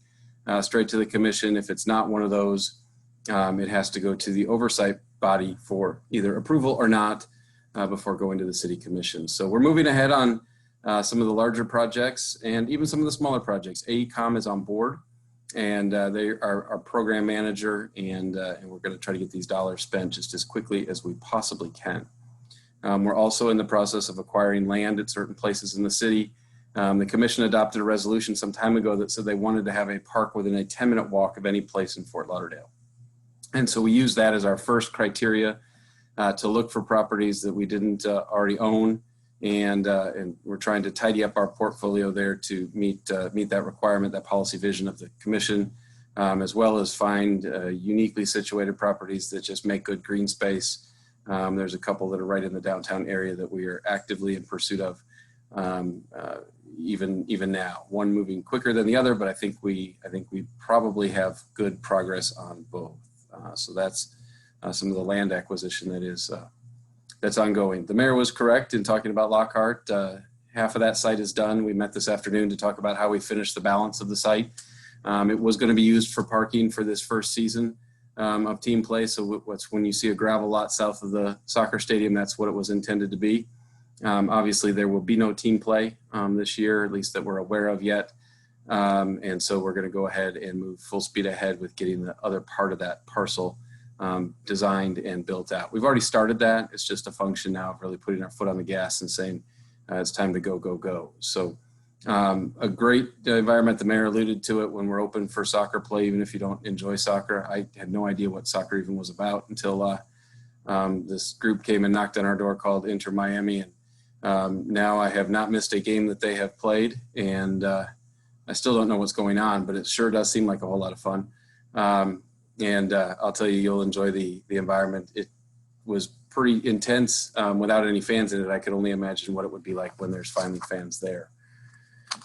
straight to the commission. If it's not one of those, it has to go to the oversight body for either approval or not before going to the City Commission. So we're moving ahead on some of the larger projects and even some of the smaller projects. AECOM is on board, and they are our program manager, and we're going to try to get these dollars spent just as quickly as we possibly can. We're also in the process of acquiring land at certain places in the city. The commission adopted a resolution some time ago that said they wanted to have a park within a 10-minute walk of any place in Fort Lauderdale. And so we use that as our first criteria to look for properties that we didn't already own. And we're trying to tidy up our portfolio there to meet that requirement, that policy vision of the commission, as well as find uniquely situated properties that just make good green space. There's a couple that are right in the downtown area that we are actively in pursuit of even now. One moving quicker than the other, but I think we probably have good progress on both. So that's some of the land acquisition that's ongoing. The mayor was correct in talking about Lockhart. Half of that site is done. We met this afternoon to talk about how we finished the balance of the site. It was going to be used for parking for this first season of team play. So what's when you see a gravel lot south of the soccer stadium, that's what it was intended to be. Obviously, there will be no team play this year, at least that we're aware of yet. And so we're going to go ahead and move full speed ahead with getting the other part of that parcel designed and built out. We've already started that. It's just a function now of really putting our foot on the gas and saying it's time to go, go, go. So a great environment. The mayor alluded to it when we're open for soccer play, even if you don't enjoy soccer. I had no idea what soccer even was about until this group came and knocked on our door called Inter Miami. And now I have not missed a game that they have played. And I still don't know what's going on, but it sure does seem like a whole lot of fun. And I'll tell you, you'll enjoy the environment. It was pretty intense without any fans in it. I could only imagine what it would be like when there's finally fans there.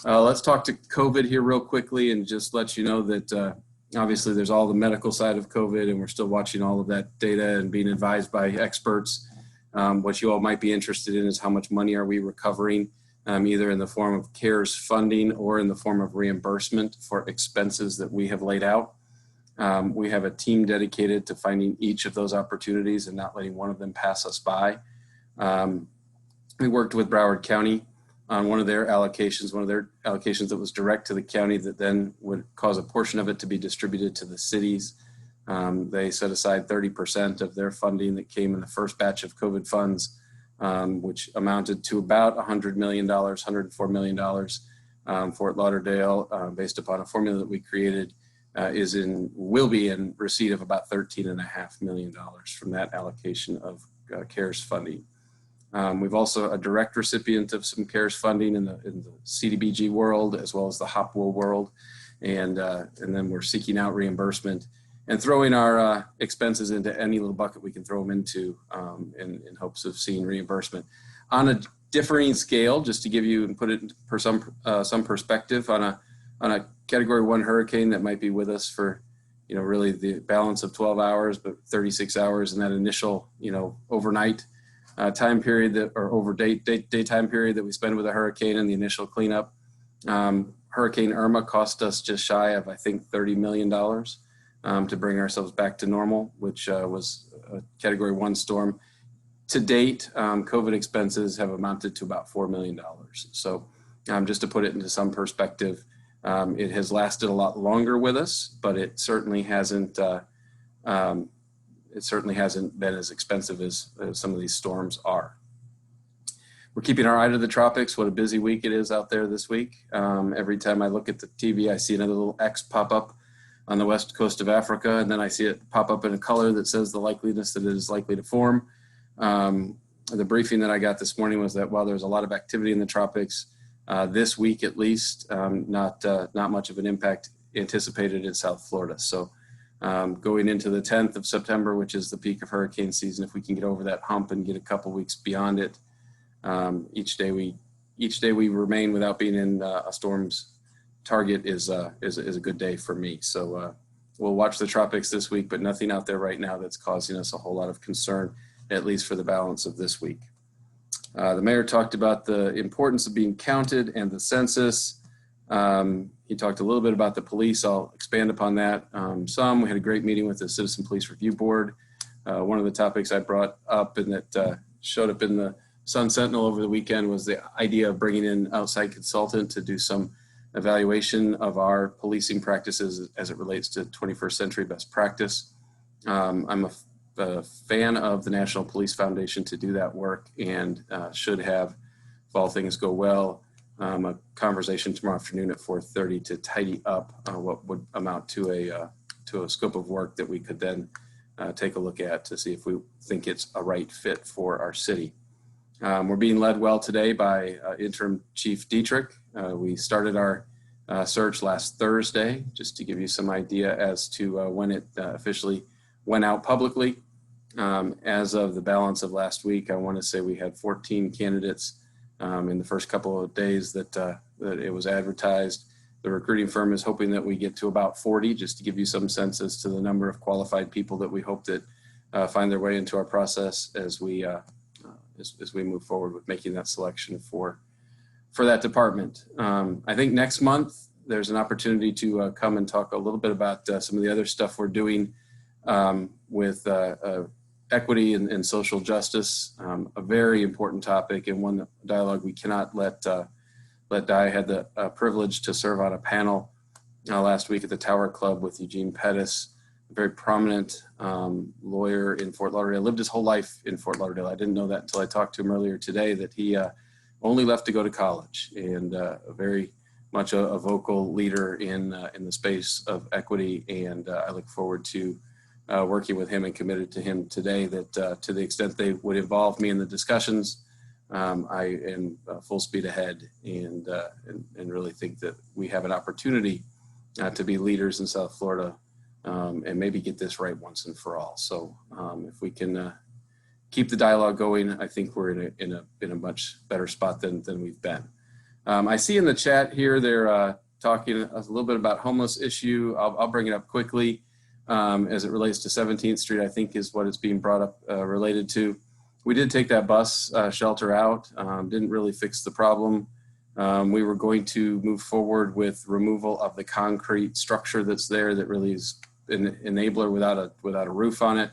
Let's talk to COVID here real quickly and just let you know that obviously there's all the medical side of COVID, and we're still watching all of that data and being advised by experts. What you all might be interested in is how much money are we recovering, either in the form of CARES funding or in the form of reimbursement for expenses that we have laid out. We have a team dedicated to finding each of those opportunities and not letting one of them pass us by. We worked with Broward County on one of their allocations that was direct to the county that then would cause a portion of it to be distributed to the cities. They set aside 30% of their funding that came in the first batch of COVID funds, which amounted to about $100 million, $104 million. Fort Lauderdale, based upon a formula that we created, will be in receipt of about $13.5 million from that allocation of CARES funding. We've also a direct recipient of some CARES funding in the CDBG world as well as the HOPWO world, and then we're seeking out reimbursement and throwing our expenses into any little bucket we can throw them into in hopes of seeing reimbursement. On a differing scale, just to give you and put it for some perspective, on a Category 1 hurricane that might be with us for, really the balance of 12 hours, but 36 hours in that initial, overnight time period or daytime period that we spend with a hurricane and the initial cleanup. Hurricane Irma cost us just shy of, I think, $30 million to bring ourselves back to normal, which was a Category 1 storm. To date, COVID expenses have amounted to about $4 million. So just to put it into some perspective, it has lasted a lot longer with us, but it certainly hasn't been as expensive as some of these storms are. We're keeping our eye to the tropics. What a busy week it is out there this week. Every time I look at the TV, I see another little X pop up on the west coast of Africa, and then I see it pop up in a color that says the likeliness that it is likely to form. The briefing that I got this morning was that while there's a lot of activity in the tropics, this week at least, not much of an impact anticipated in South Florida. So going into the 10th of September, which is the peak of hurricane season, if we can get over that hump and get a couple weeks beyond it, each day we remain without being in a storm's target is a good day for me. So we'll watch the tropics this week, but nothing out there right now that's causing us a whole lot of concern, at least for the balance of this week. The mayor talked about the importance of being counted and the census. He talked a little bit about the police. I'll expand upon that some. We had a great meeting with the Citizen Police Review Board. One of the topics I brought up and that showed up in the Sun Sentinel over the weekend was the idea of bringing in an outside consultant to do some evaluation of our policing practices as it relates to 21st century best practice. I'm a fan of the National Police Foundation to do that work and should have, if all things go well, a conversation tomorrow afternoon at 4:30 to tidy up what would amount to a scope of work that we could then take a look at to see if we think it's a right fit for our city. We're being led well today by Interim Chief Dietrich. We started our search last Thursday, just to give you some idea as to when it officially went out publicly. As of the balance of last week, I want to say we had 14 candidates in the first couple of days that, that it was advertised. The recruiting firm is hoping that we get to about 40, just to give you some sense as to the number of qualified people that we hope that find their way into our process as we move forward with making that selection for that department. I think next month there's an opportunity to come and talk a little bit about some of the other stuff we're doing with equity and social justice, a very important topic and one dialogue we cannot let die. I had the privilege to serve on a panel last week at the Tower Club with Eugene Pettis, a very prominent lawyer in Fort Lauderdale. Lived his whole life in Fort Lauderdale. I didn't know that until I talked to him earlier today, that he only left to go to college, and very much a vocal leader in the space of equity. And I look forward to working with him, and committed to him today that to the extent they would involve me in the discussions, I am full speed ahead, and really think that we have an opportunity to be leaders in South Florida, and maybe get this right once and for all. So if we can keep the dialogue going, I think we're in a much better spot than we've been. I see in the chat here they're talking a little bit about homeless issue. I'll bring it up quickly as it relates to 17th Street. I think is what it's being brought up related to. We did take that bus shelter out, didn't really fix the problem. We were going to move forward with removal of the concrete structure that's there that really is an enabler without a roof on it.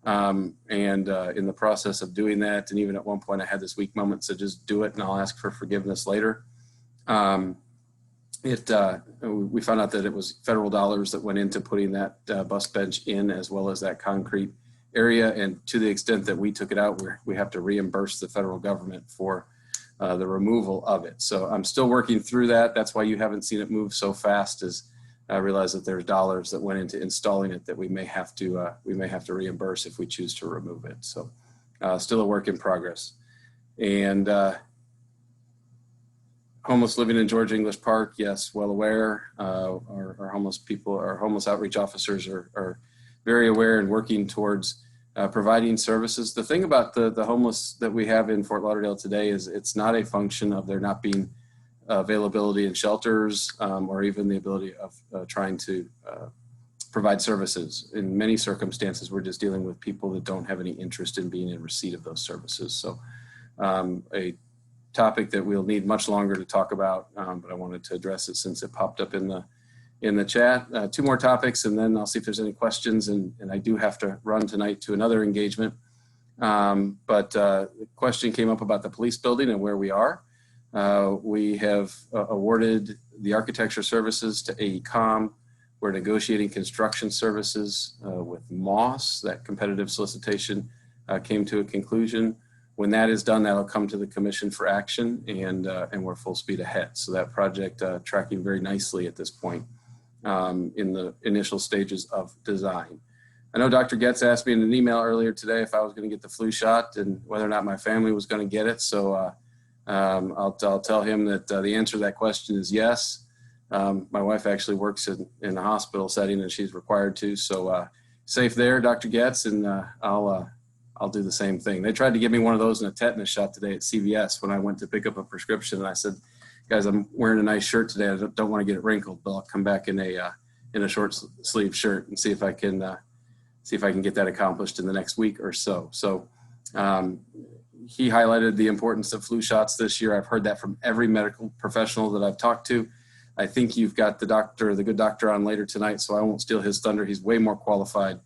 In the process of doing that, and even at one point I had this weak moment, so just do it and I'll ask for forgiveness later. We found out that it was federal dollars that went into putting that bus bench in, as well as that concrete area. And to the extent that we took it out, we have to reimburse the federal government for the removal of it. So I'm still working through that. That's why you haven't seen it move so fast, as I realize that there's dollars that went into installing it that we may have to reimburse if we choose to remove it. So still a work in progress. And homeless living in George English Park, yes, well aware. Our homeless people, our homeless outreach officers are very aware and working towards providing services. The thing about the homeless that we have in Fort Lauderdale today is it's not a function of there not being availability in shelters or even the ability of trying to provide services. In many circumstances, we're just dealing with people that don't have any interest in being in receipt of those services. So a topic that we'll need much longer to talk about, but I wanted to address it since it popped up in the chat. Two more topics, and then I'll see if there's any questions. And I do have to run tonight to another engagement. But the question came up about the police building and where we are. We have awarded the architecture services to AECOM. We're negotiating construction services with Moss. That competitive solicitation came to a conclusion. When that is done, that'll come to the commission for action, and we're full speed ahead. So that project tracking very nicely at this point in the initial stages of design. I know Dr. Getz asked me in an email earlier today if I was going to get the flu shot and whether or not my family was going to get it. So I'll tell him that the answer to that question is yes. My wife actually works in a hospital setting, and she's required to. So safe there, Dr. Getz, and I'll do the same thing. They tried to give me one of those in a tetanus shot today at CVS when I went to pick up a prescription, and I said, guys, I'm wearing a nice shirt today. I don't want to get it wrinkled, but I'll come back in a short sleeve shirt and see if I can get that accomplished in the next week or so. So he highlighted the importance of flu shots this year. I've heard that from every medical professional that I've talked to. I think you've got the good doctor on later tonight, so I won't steal his thunder. He's way more qualified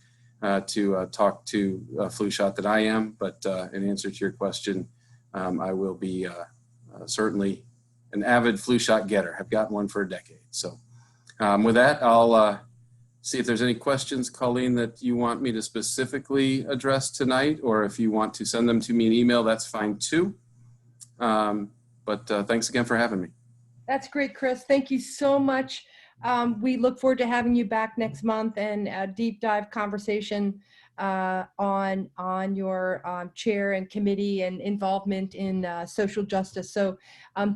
to talk to a flu shot than I am. But in answer to your question, I will be certainly an avid flu shot getter. I've gotten one for a decade. So with that, I'll see if there's any questions, Colleen, that you want me to specifically address tonight, or if you want to send them to me in email, that's fine too. But thanks again for having me. That's great, Chris. Thank you so much. We look forward to having you back next month and a deep dive conversation on your chair and committee and involvement in social justice. So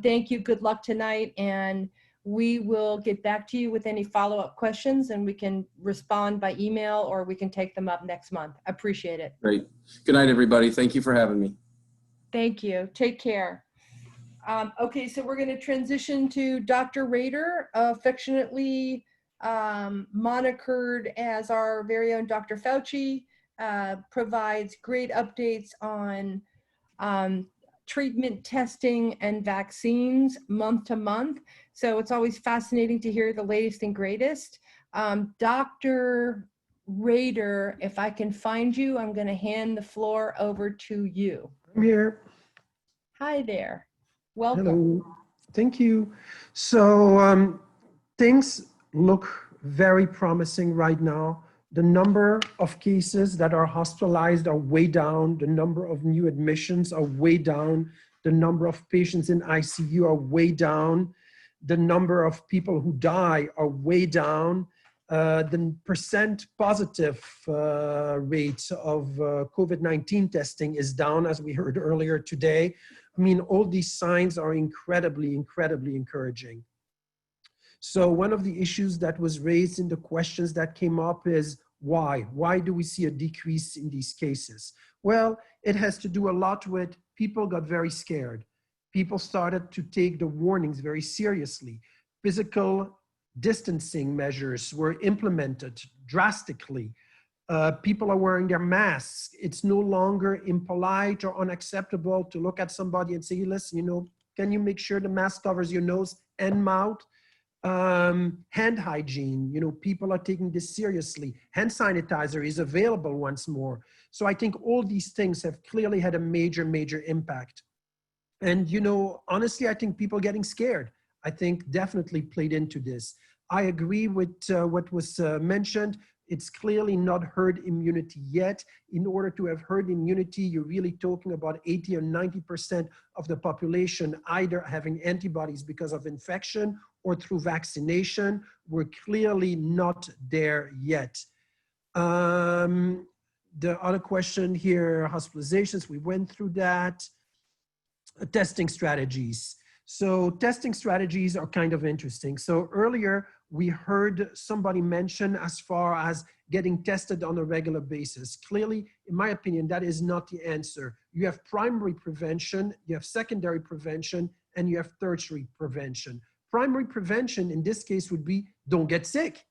thank you. Good luck tonight. And we will get back to you with any follow-up questions, and we can respond by email or we can take them up next month. Appreciate it. Great. Good night, everybody. Thank you for having me. Thank you. Take care. Okay, so we're going to transition to Dr. Rajter, affectionately monikered as our very own Dr. Fauci, provides great updates on treatment, testing, and vaccines month to month. So it's always fascinating to hear the latest and greatest. Dr. Rajter, if I can find you, I'm going to hand the floor over to you. I'm here. Hi there. Welcome. Hello. Thank you. So things look very promising right now. The number of cases that are hospitalized are way down. The number of new admissions are way down. The number of patients in ICU are way down. The number of people who die are way down. The percent positive rate of COVID-19 testing is down, as we heard earlier today. I mean, all these signs are incredibly, incredibly encouraging. So one of the issues that was raised in the questions that came up is why? Why do we see a decrease in these cases? Well, it has to do a lot with people got very scared. People started to take the warnings very seriously. Physical distancing measures were implemented drastically. People are wearing their masks. It's no longer impolite or unacceptable to look at somebody and say, listen, you know, can you make sure the mask covers your nose and mouth? Hand hygiene, you know, people are taking this seriously. Hand sanitizer is available once more. So I think all these things have clearly had a major, major impact. And, you know, honestly, I think people getting scared, I think definitely played into this. I agree with what was mentioned. It's clearly not herd immunity yet. In order to have herd immunity, you're really talking about 80 or 90% of the population either having antibodies because of infection or through vaccination. We're clearly not there yet. The other question here, hospitalizations, we went through that. Testing strategies. So testing strategies are kind of interesting. So earlier we heard somebody mention as far as getting tested on a regular basis. Clearly, in my opinion, that is not the answer. You have primary prevention, you have secondary prevention, and you have tertiary prevention. Primary prevention in this case would be don't get sick.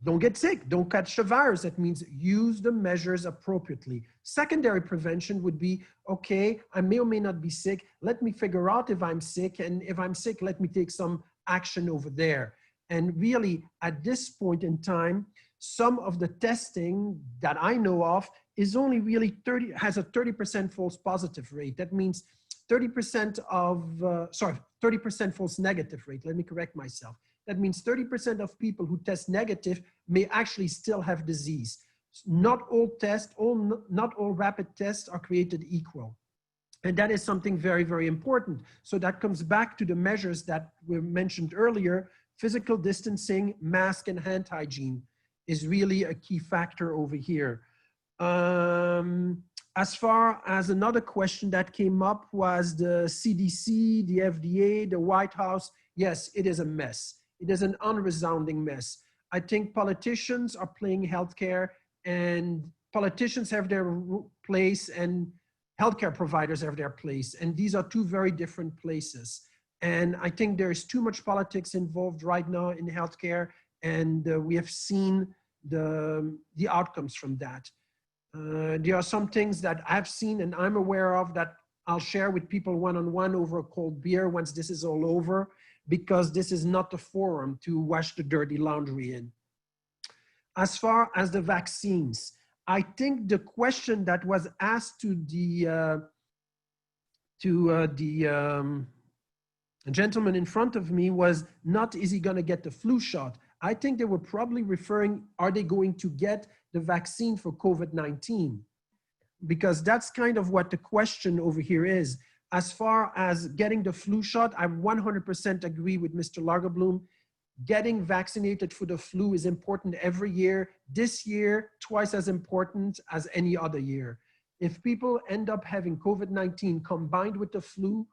Don't get sick, don't catch the virus. That means use the measures appropriately. Secondary prevention would be, okay, I may or may not be sick. Let me figure out if I'm sick, and if I'm sick, let me take some action over there. And really, at this point in time, some of the testing that I know of is only really has a 30% false positive rate. That means 30% of, 30% false negative rate. Let me correct myself. That means 30% of people who test negative may actually still have disease. Not all tests, not all rapid tests are created equal. And that is something very, very important. So that comes back to the measures that were mentioned earlier. Physical distancing, mask, and hand hygiene is really a key factor over here. As far as another question that came up was the CDC, the FDA, the White House. Yes, it is a mess. It is an unresounding mess. I think politicians are playing healthcare, and politicians have their place and healthcare providers have their place. And these are two very different places. And I think there's too much politics involved right now in healthcare, and we have seen the outcomes from that. There are some things that I've seen and I'm aware of that I'll share with people one-on-one over a cold beer once this is all over, because this is not the forum to wash the dirty laundry in. As far as the vaccines, I think the question that was asked to the gentleman in front of me was not, is he going to get the flu shot? I think they were probably referring, are they going to get the vaccine for COVID-19? Because that's kind of what the question over here is. As far as getting the flu shot, I 100% agree with Mr. Lagerbloom. Getting vaccinated for the flu is important every year. This year, twice as important as any other year. If people end up having COVID-19 combined with the flu,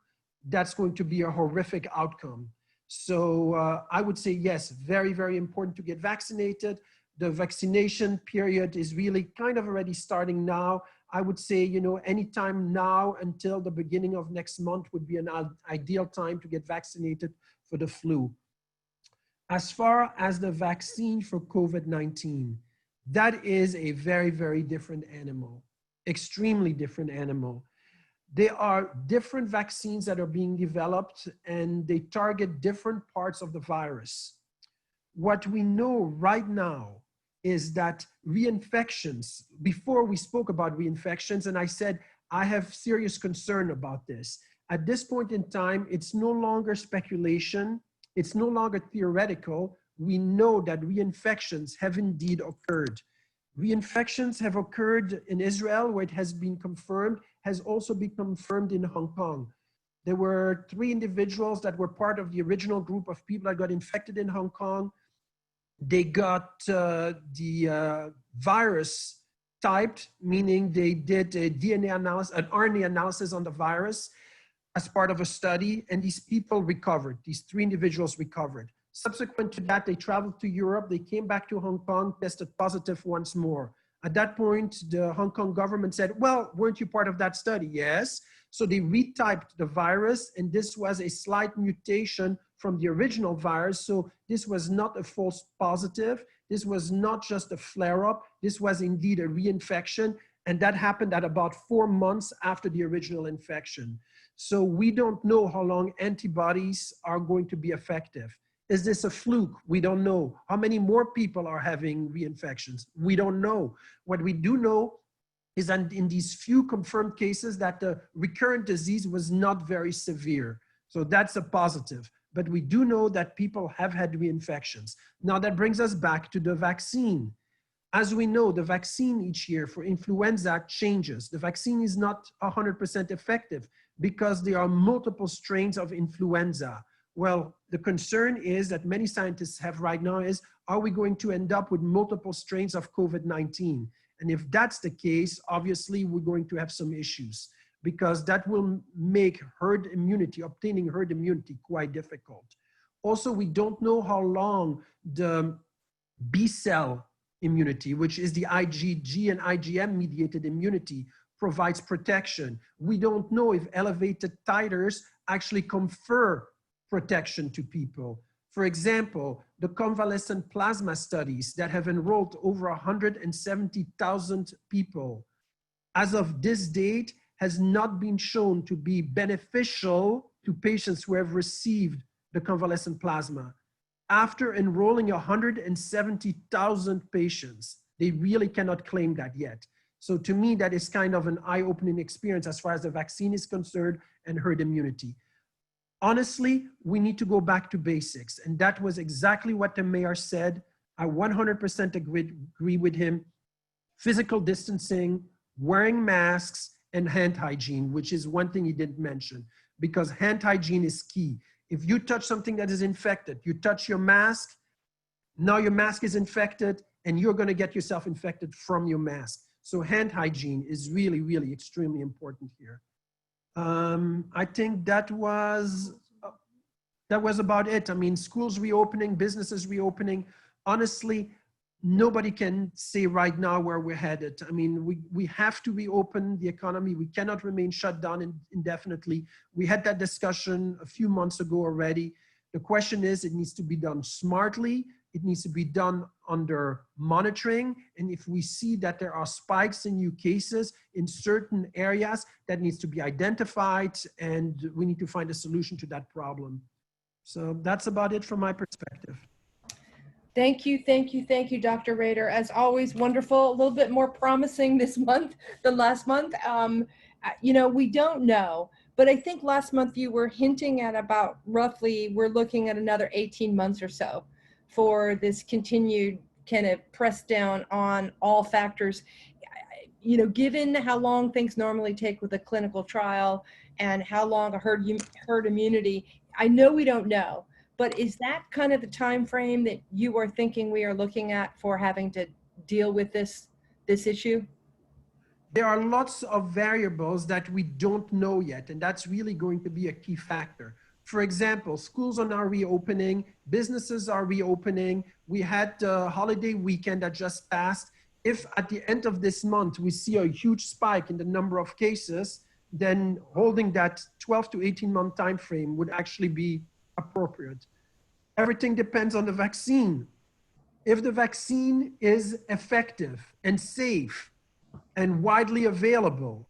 that's going to be a horrific outcome. So I would say yes, very, very important to get vaccinated. The vaccination period is really kind of already starting now. I would say, you know, anytime now until the beginning of next month would be an ideal time to get vaccinated for the flu. As far as the vaccine for COVID-19, that is a very, very different animal, extremely different animal. There are different vaccines that are being developed and they target different parts of the virus. What we know right now is that reinfections, before we spoke about reinfections, and I said, I have serious concern about this. At this point in time, it's no longer speculation. It's no longer theoretical. We know that reinfections have indeed occurred. Reinfections have occurred in Israel, where it has been confirmed, has also been confirmed in Hong Kong. There were 3 individuals that were part of the original group of people that got infected in Hong Kong. They got the virus typed, meaning they did a DNA analysis, an RNA analysis on the virus as part of a study, and these people recovered. These 3 individuals recovered. Subsequent to that, they traveled to Europe. They came back to Hong Kong, tested positive once more. At that point, the Hong Kong government said, well, weren't you part of that study? Yes. So they retyped the virus, and this was a slight mutation from the original virus. So this was not a false positive. This was not just a flare-up. This was indeed a reinfection. And that happened at about 4 months after the original infection. So we don't know how long antibodies are going to be effective. Is this a fluke? We don't know. How many more people are having reinfections? We don't know. What we do know is that in these few confirmed cases that the recurrent disease was not very severe. So that's a positive. But we do know that people have had reinfections. Now that brings us back to the vaccine. As we know, the vaccine each year for influenza changes. The vaccine is not 100% effective because there are multiple strains of influenza. Well, the concern is that many scientists have right now is, are we going to end up with multiple strains of COVID-19? And if that's the case, obviously we're going to have some issues because that will make herd immunity, obtaining herd immunity quite difficult. Also, we don't know how long the B cell immunity, which is the IgG and IgM mediated immunity, provides protection. We don't know if elevated titers actually confer protection to people. For example, the convalescent plasma studies that have enrolled over 170,000 people, as of this date, has not been shown to be beneficial to patients who have received the convalescent plasma. After enrolling 170,000 patients, they really cannot claim that yet. So to me, that is kind of an eye-opening experience as far as the vaccine is concerned and herd immunity. Honestly, we need to go back to basics. And that was exactly what the mayor said. I 100% agree with him. Physical distancing, wearing masks, and hand hygiene, which is one thing he didn't mention, because hand hygiene is key. If you touch something that is infected, you touch your mask, now your mask is infected, and you're gonna get yourself infected from your mask. So hand hygiene is really, really extremely important here. I think that was about it. I mean, schools reopening, businesses reopening. Honestly, nobody can say right now where we're headed. I mean, we have to reopen the economy. We cannot remain shut down indefinitely. We had that discussion a few months ago already. The question is, it needs to be done smartly. It needs to be done under monitoring. And if we see that there are spikes in new cases in certain areas, that needs to be identified, and we need to find a solution to that problem. So that's about it from my perspective. Thank you, thank you, thank you, Dr. Rajter. As always, wonderful. A little bit more promising this month than last month. You know, we don't know, but I think last month you were hinting at about roughly, we're looking at another 18 months or so for this continued kind of press down on all factors. You know, given how long things normally take with a clinical trial and how long a herd immunity, I know we don't know. But is that kind of the time frame that you are thinking we are looking at for having to deal with this issue? There are lots of variables that we don't know yet, and that's really going to be a key factor. For example, schools are now reopening, businesses are reopening. We had the holiday weekend that just passed. If at the end of this month we see a huge spike in the number of cases, then holding that 12 to 18 month time frame would actually be appropriate. Everything depends on the vaccine. If the vaccine is effective and safe and widely available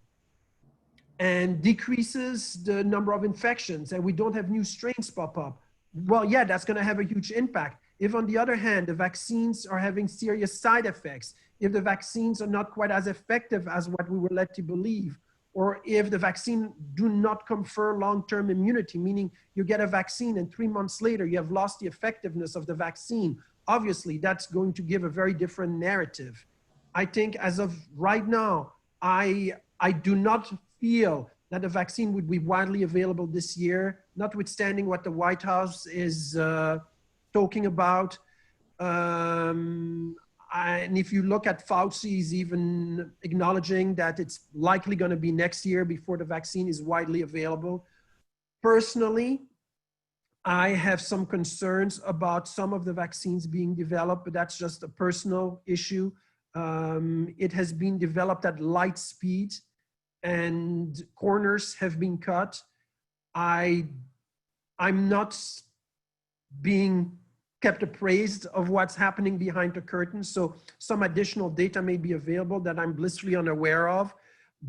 and decreases the number of infections and we don't have new strains pop up, well, yeah, that's going to have a huge impact. If on the other hand, the vaccines are having serious side effects, if the vaccines are not quite as effective as what we were led to believe, or if the vaccine do not confer long-term immunity, meaning you get a vaccine and 3 months later you have lost the effectiveness of the vaccine, obviously that's going to give a very different narrative. I think as of right now, I do not feel that the vaccine would be widely available this year, notwithstanding what the White House is talking about. And if you look at Fauci, he's even acknowledging that it's likely going to be next year before the vaccine is widely available. Personally, I have some concerns about some of the vaccines being developed, but that's just a personal issue. It has been developed at light speed and corners have been cut. I'm not being kept appraised of what's happening behind the curtain. So some additional data may be available that I'm blissfully unaware of,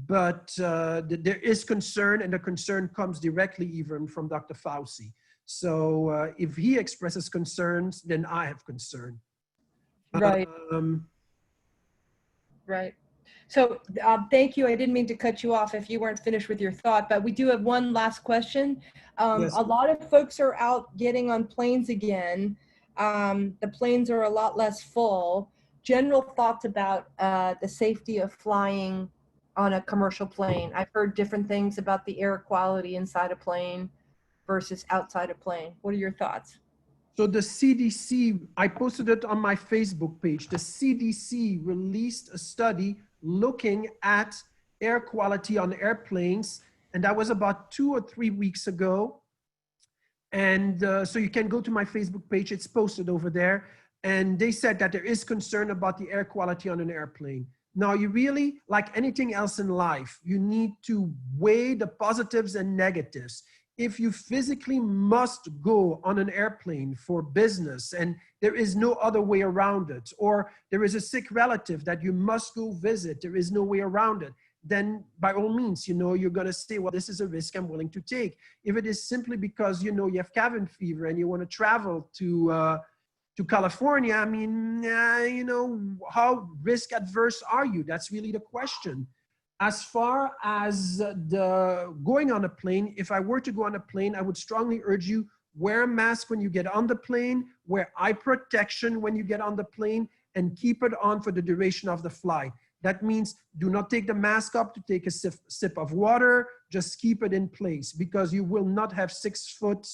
but there is concern, and the concern comes directly even from Dr. Fauci. So if he expresses concerns, then I have concern. Right. Right. So thank you. I didn't mean to cut you off if you weren't finished with your thought, but we do have one last question. Yes. A lot of folks are out getting on planes again. The planes are a lot less full. General thoughts about the safety of flying on a commercial plane. I've heard different things about the air quality inside a plane versus outside a plane. What are your thoughts? So the CDC, I posted it on my Facebook page. The CDC released a study looking at air quality on airplanes, and that was about 2 or 3 weeks ago. And so you can go to my Facebook page, it's posted over there. And they said that there is concern about the air quality on an airplane. Now you really, like anything else in life, you need to weigh the positives and negatives. If you physically must go on an airplane for business and there is no other way around it, or there is a sick relative that you must go visit, there is no way around it, then by all means, you're going to say, well, this is a risk I'm willing to take. If it is simply because, you have cabin fever and you want to travel to California, I mean, how risk adverse are you? That's really the question. As far as the going on a plane, if I were to go on a plane, I would strongly urge you, wear a mask when you get on the plane, wear eye protection when you get on the plane, and keep it on for the duration of the flight. That means do not take the mask up to take a sip of water, just keep it in place, because you will not have 6 foot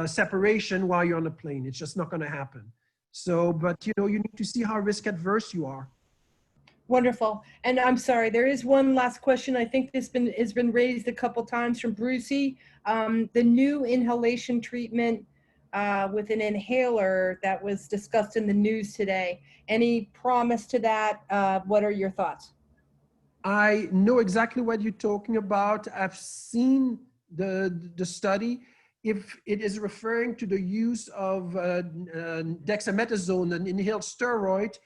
separation while you're on a plane. It's just not going to happen. So, but you need to see how risk adverse you are. Wonderful. And I'm sorry, there is one last question. I think this has been raised a couple times from Brucey. The new inhalation treatment with an inhaler that was discussed in the news today. Any promise to that? What are your thoughts? I know exactly what you're talking about. I've seen the study. If it is referring to the use of dexamethasone, an inhaled steroid,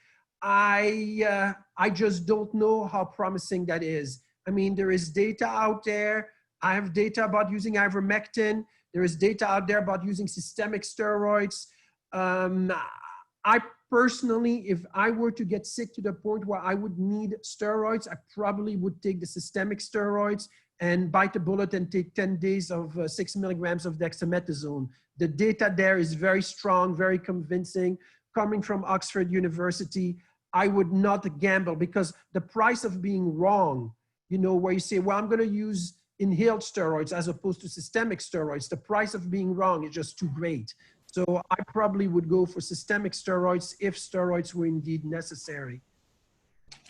I just don't know how promising that is. I mean, there is data out there. I have data about using ivermectin. There is data out there about using systemic steroids. I personally, if I were to get sick to the point where I would need steroids, I probably would take the systemic steroids and bite the bullet and take 10 days of 6 milligrams of dexamethasone. The data there is very strong, very convincing. Coming from Oxford University, I would not gamble, because the price of being wrong, where you say, well, I'm going to use inhaled steroids as opposed to systemic steroids, the price of being wrong is just too great. So I probably would go for systemic steroids if steroids were indeed necessary.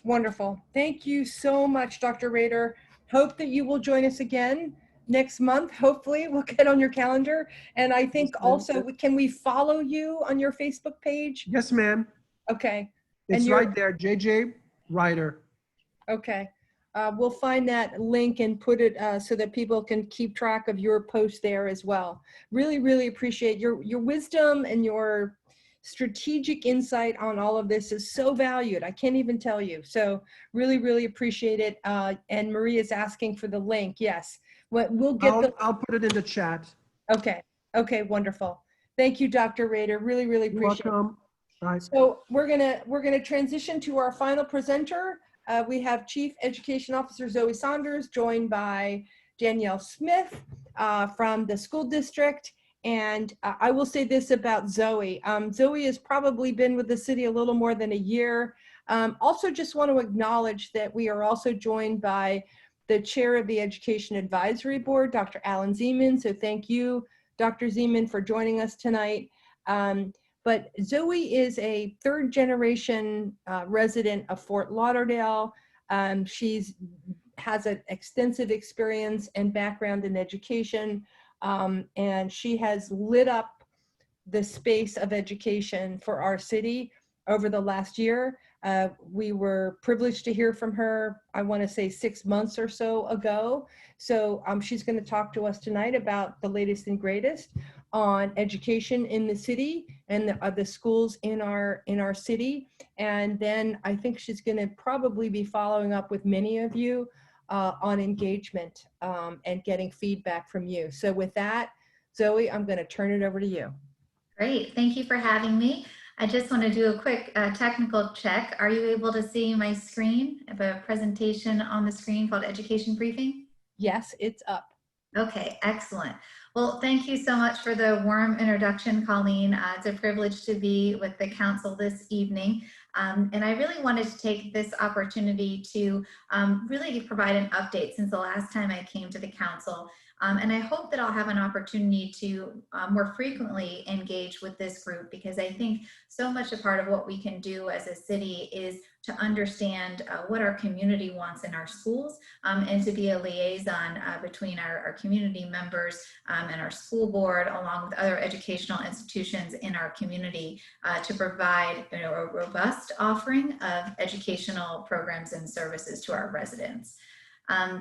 Wonderful. Thank you so much, Dr. Rajter. Hope that you will join us again next month. Hopefully we'll get on your calendar. And I think Yes, ma'am. also, can we follow you on your Facebook page? Yes, ma'am. Okay. It's you're- right there, JJ Rajter. Okay. We'll find that link and put it so that people can keep track of your post there as well. Really, really appreciate your wisdom and your strategic insight on all of this is so valued. I can't even tell you. So really, really appreciate it. And Maria's asking for the link. Yes. We'll get I'll put it in the chat. Okay. Okay. Wonderful. Thank you, Dr. Rader. Really, really You're appreciate it. welcome. Bye. So we're gonna transition to our final presenter. We have Chief Education Officer Zoe Saunders, joined by Danielle Smith from the school district. And I will say this about Zoe. Zoe has probably been with the city a little more than a year. Also just want to acknowledge that we are also joined by the chair of the Education Advisory Board, Dr. Alan Zeman. So thank you, Dr. Zeman, for joining us tonight. But Zoe is a third generation resident of Fort Lauderdale. She's has an extensive experience and background in education, and she has lit up the space of education for our city over the last year. We were privileged to hear from her, I want to say 6 months or so ago. So she's going to talk to us tonight about the latest and greatest on education in the city and the schools in our city. And then I think she's going to probably be following up with many of you on engagement and getting feedback from you. So with that, Zoe, I'm going to turn it over to you. Great, thank you for having me. I just want to do a quick technical check. Are you able to see my screen? I have a presentation on the screen called Education Briefing. Yes, it's up. Okay, excellent. Well, thank you so much for the warm introduction, Colleen. It's a privilege to be with the council this evening. And I really wanted to take this opportunity to really provide an update since the last time I came to the council. And I hope that I'll have an opportunity to more frequently engage with this group, because I think so much a part of what we can do as a city is to understand what our community wants in our schools and to be a liaison between our community members and our school board, along with other educational institutions in our community to provide a robust offering of educational programs and services to our residents.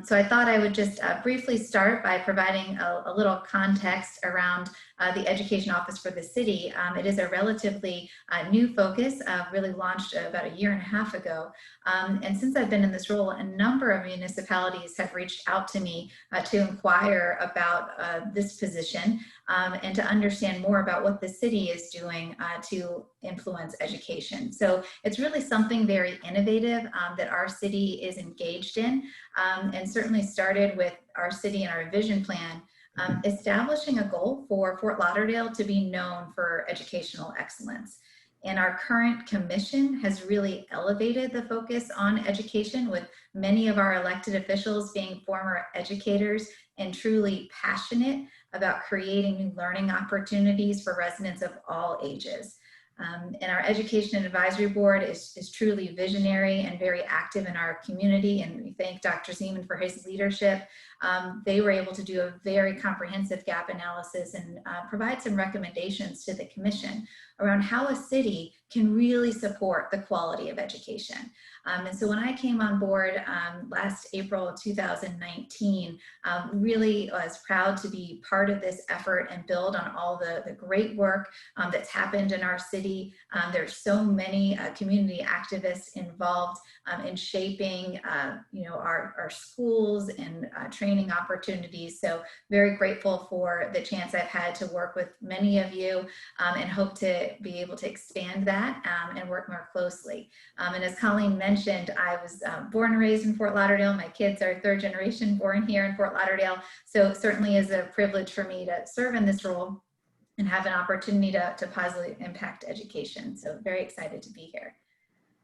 So I thought I would just briefly start by providing a little context around the Education Office for the city. It is a relatively new focus, really launched about 1.5 years ago. And since I've been in this role, a number of municipalities have reached out to me to inquire about this position and to understand more about what the city is doing to influence education. So it's really something very innovative that our city is engaged in, and certainly started with our city and our vision plan, establishing a goal for Fort Lauderdale to be known for educational excellence. And our current commission has really elevated the focus on education, with many of our elected officials being former educators and truly passionate about creating new learning opportunities for residents of all ages. And our Education Advisory Board is truly visionary and very active in our community, and we thank Dr. Zeman for his leadership. They were able to do a very comprehensive gap analysis and provide some recommendations to the commission around how a city can really support the quality of education. And so when I came on board last April 2019, really was proud to be part of this effort and build on all the great work that's happened in our city. There's so many community activists involved in shaping our schools and training opportunities. So very grateful for the chance I've had to work with many of you and hope to be able to expand that and work more closely. And as Colleen mentioned, I was born and raised in Fort Lauderdale. My kids are third generation born here in Fort Lauderdale. So it certainly is a privilege for me to serve in this role and have an opportunity to positively impact education. So very excited to be here.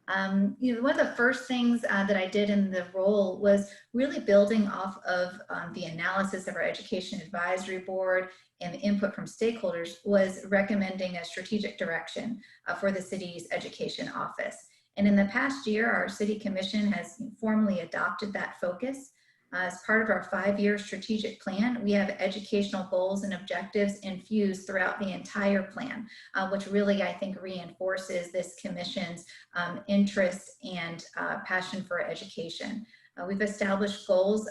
One of the first things that I did in the role was really building off of the analysis of our Education Advisory Board and the input from stakeholders, was recommending a strategic direction for the city's education office. And in the past year, our city commission has formally adopted that focus. As part of our 5-year strategic plan, we have educational goals and objectives infused throughout the entire plan, which really, I think, reinforces this commission's interest and passion for education. We've established goals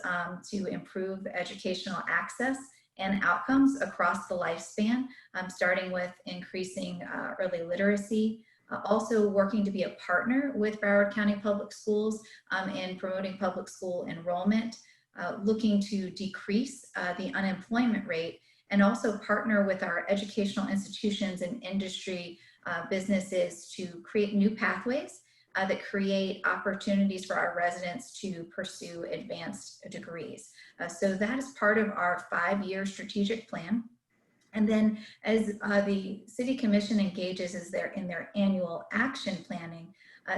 to improve educational access and outcomes across the lifespan, starting with increasing early literacy, also working to be a partner with Broward County Public Schools in promoting public school enrollment, looking to decrease the unemployment rate, and also partner with our educational institutions and industry businesses to create new pathways that create opportunities for our residents to pursue advanced degrees. So that is part of our 5-year strategic plan. And then as the City Commission engages in their annual action planning,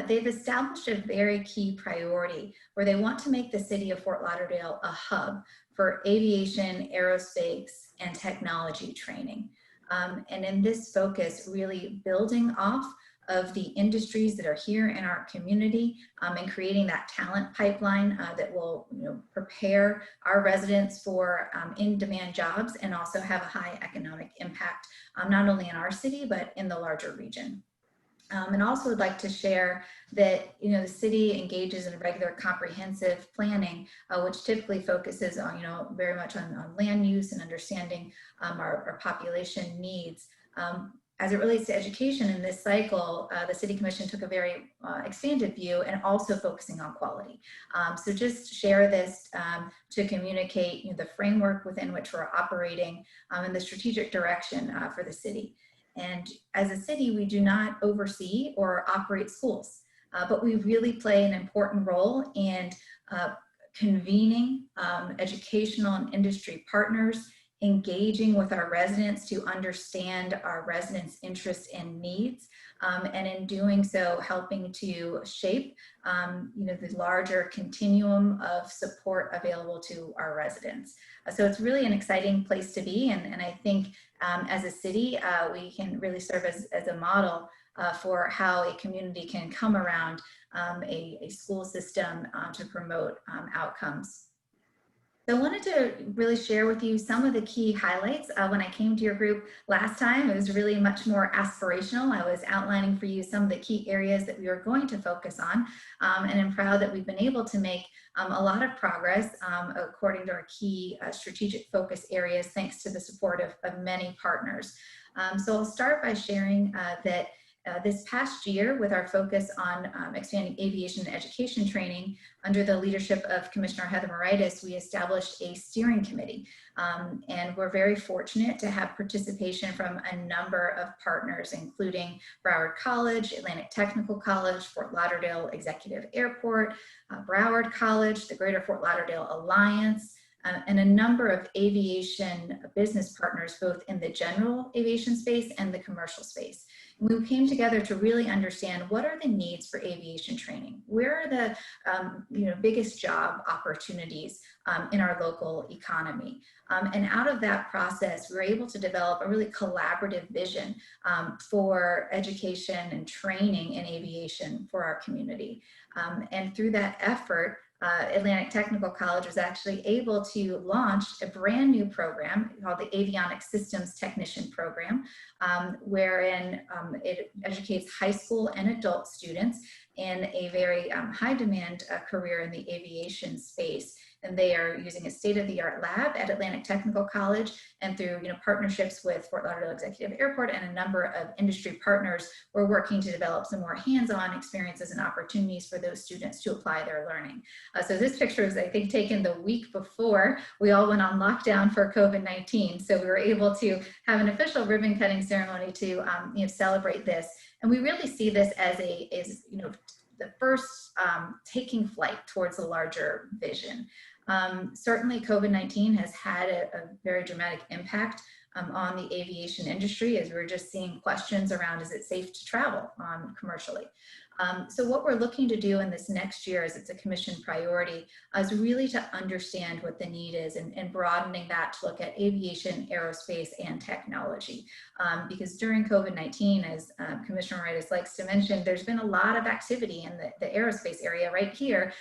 they've established a very key priority where they want to make the city of Fort Lauderdale a hub for aviation, aerospace, and technology training. And in this focus, really building off of the industries that are here in our community and creating that talent pipeline that will prepare our residents for in-demand jobs and also have a high economic impact, not only in our city, but in the larger region. And also would like to share that the city engages in regular comprehensive planning, which typically focuses on very much on land use and understanding our population needs. As it relates to education in this cycle, the City Commission took a very expanded view and also focusing on quality. So just share this to communicate the framework within which we're operating and the strategic direction for the city. And as a city, we do not oversee or operate schools, but we really play an important role in convening educational and industry partners, engaging with our residents to understand our residents' interests and needs, and in doing so, helping to shape the larger continuum of support available to our residents. So it's really an exciting place to be, and I think as a city, we can really serve as a model for how a community can come around a school system to promote outcomes. So I wanted to really share with you some of the key highlights. When I came to your group last time, it was really much more aspirational. I was outlining for you some of the key areas that we were going to focus on, and I'm proud that we've been able to make a lot of progress according to our key strategic focus areas, thanks to the support of many partners. So I'll start by sharing that this past year, with our focus on expanding aviation and education training, under the leadership of Commissioner Heather Moritas, we established a steering committee. And we're very fortunate to have participation from a number of partners, including Broward College, Atlantic Technical College, Fort Lauderdale Executive Airport, Broward College, the Greater Fort Lauderdale Alliance, and a number of aviation business partners, both in the general aviation space and the commercial space. We came together to really understand what are the needs for aviation training, where are the biggest job opportunities in our local economy. And out of that process, we were able to develop a really collaborative vision for education and training in aviation for our community. And through that effort, Atlantic Technical College was actually able to launch a brand new program called the Avionics Systems Technician Program, wherein it educates high school and adult students in a very high demand career in the aviation space. And they are using a state-of-the-art lab at Atlantic Technical College, and through partnerships with Fort Lauderdale Executive Airport and a number of industry partners, we're working to develop some more hands-on experiences and opportunities for those students to apply their learning. So this picture was, I think, taken the week before we all went on lockdown for COVID-19. So we were able to have an official ribbon cutting ceremony to celebrate this. And we really see this as the first taking flight towards a larger vision. Certainly COVID-19 has had a very dramatic impact on the aviation industry, as we're just seeing questions around, is it safe to travel commercially? So what we're looking to do in this next year, as it's a commission priority, is really to understand what the need is and broadening that to look at aviation, aerospace, and technology. Because during COVID-19, as Commissioner Moritas likes to mention, there's been a lot of activity in the aerospace area right here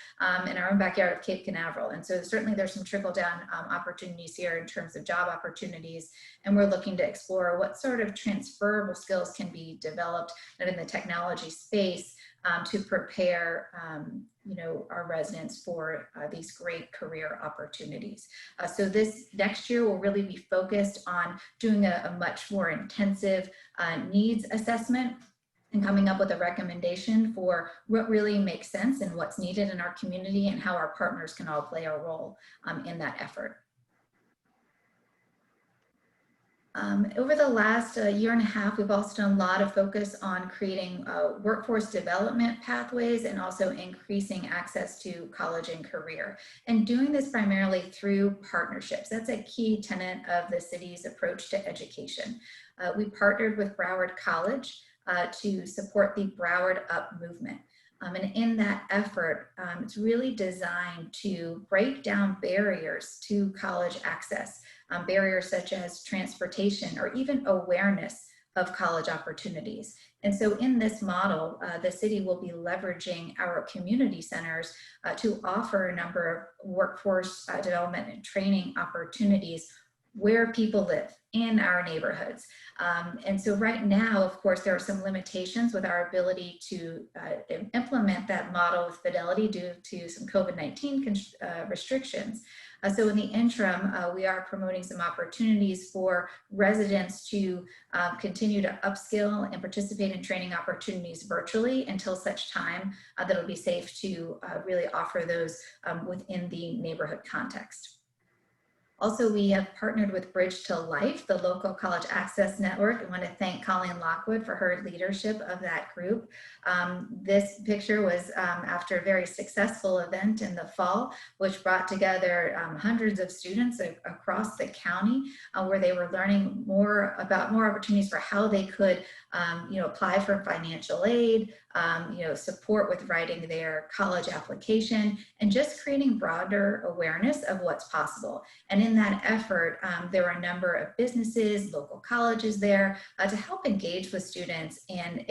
in our own backyard of Cape Canaveral. And so certainly there's some trickle down opportunities here in terms of job opportunities. And we're looking to explore what sort of transferable skills can be developed in the technology space to prepare our residents for these great career opportunities. So this next year will really be focused on doing a much more intensive needs assessment and coming up with a recommendation for what really makes sense and what's needed in our community and how our partners can all play a role in that effort. Over the last year and a half, we've also done a lot of focus on creating workforce development pathways and also increasing access to college and career. And doing this primarily through partnerships. That's a key tenet of the city's approach to education. We partnered with Broward College to support the Broward Up movement. And in that effort, it's really designed to break down barriers to college access. Barriers such as transportation or even awareness of college opportunities. And so in this model, the city will be leveraging our community centers to offer a number of workforce development and training opportunities where people live in our neighborhoods. And so right now, of course, there are some limitations with our ability to implement that model with fidelity due to some COVID-19 restrictions. So in the interim, we are promoting some opportunities for residents to continue to upskill and participate in training opportunities virtually until such time that it'll be safe to really offer those within the neighborhood context. Also, we have partnered with Bridge to Life, the local college access network. I want to thank Colleen Lockwood for her leadership of that group. This picture was after a very successful event in the fall, which brought together hundreds of students across the county where they were learning more opportunities for how they could apply for financial aid, support with writing their college application, and just creating broader awareness of what's possible. And in that effort, there were a number of businesses, local colleges there to help engage with students and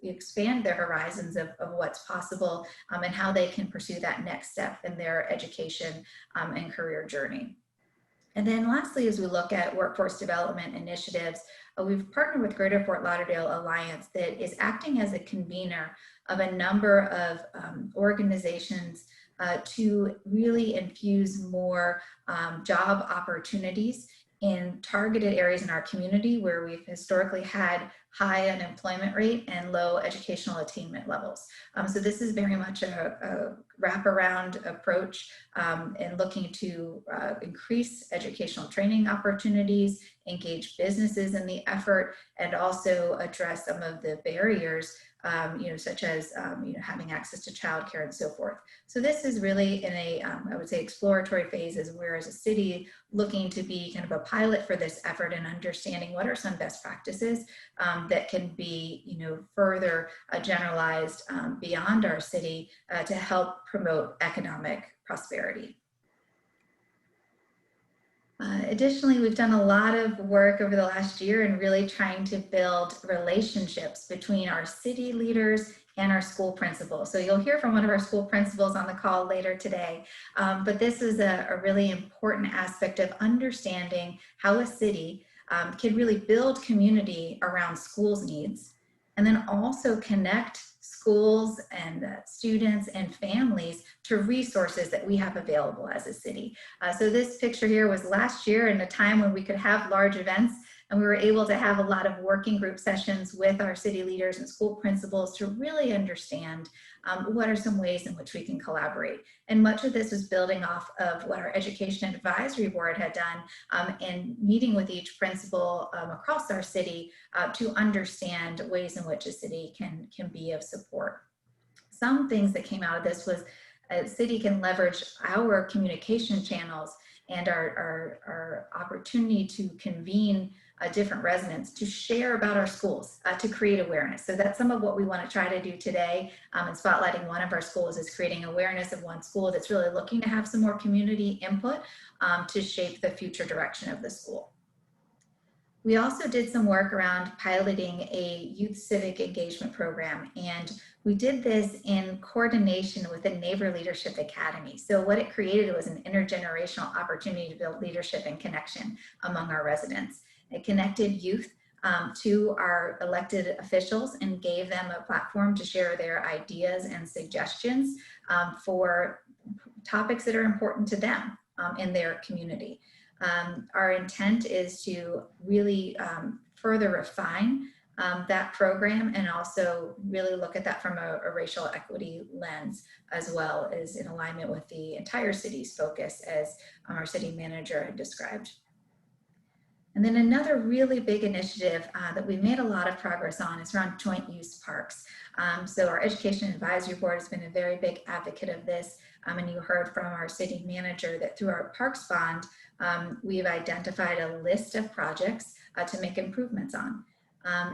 expand their horizons of what's possible and how they can pursue that next step in their education and career journey. And then lastly, as we look at workforce development initiatives, we've partnered with Greater Fort Lauderdale Alliance that is acting as a convener of a number of organizations to really infuse more job opportunities in targeted areas in our community where we've historically had high unemployment rate and low educational attainment levels. So this is very much a wraparound approach in looking to increase educational training opportunities, engage businesses in the effort, and also address some of the barriers such as having access to childcare and so forth. So this is really in a, I would say, exploratory phases, where as a city looking to be kind of a pilot for this effort and understanding what are some best practices that can be further generalized beyond our city to help promote economic prosperity. Additionally, we've done a lot of work over the last year in really trying to build relationships between our city leaders and our school principals. So you'll hear from one of our school principals on the call later today. But this is a really important aspect of understanding how a city can really build community around schools' needs, and then also connect schools and students and families to resources that we have available as a city. So this picture here was last year in a time when we could have large events, and we were able to have a lot of working group sessions with our city leaders and school principals to really understand what are some ways in which we can collaborate. And much of this was building off of what our Education Advisory Board had done in meeting with each principal across our city to understand ways in which a city can be of support. Some things that came out of this was a city can leverage our communication channels and our opportunity to convene different residents to share about our schools, to create awareness. So that's some of what we want to try to do today in spotlighting one of our schools, is creating awareness of one school that's really looking to have some more community input to shape the future direction of the school. We also did some work around piloting a youth civic engagement program, and we did this in coordination with the Neighbor Leadership Academy. So what it created was an intergenerational opportunity to build leadership and connection among our residents. It connected youth to our elected officials and gave them a platform to share their ideas and suggestions for topics that are important to them in their community. Our intent is to really further refine that program, and also really look at that from a racial equity lens, as well as in alignment with the entire city's focus, as our city manager had described. And then another really big initiative that we've made a lot of progress on is around joint use parks. So our Education Advisory Board has been a very big advocate of this. And you heard from our city manager that through our Parks Bond, we've identified a list of projects to make improvements on.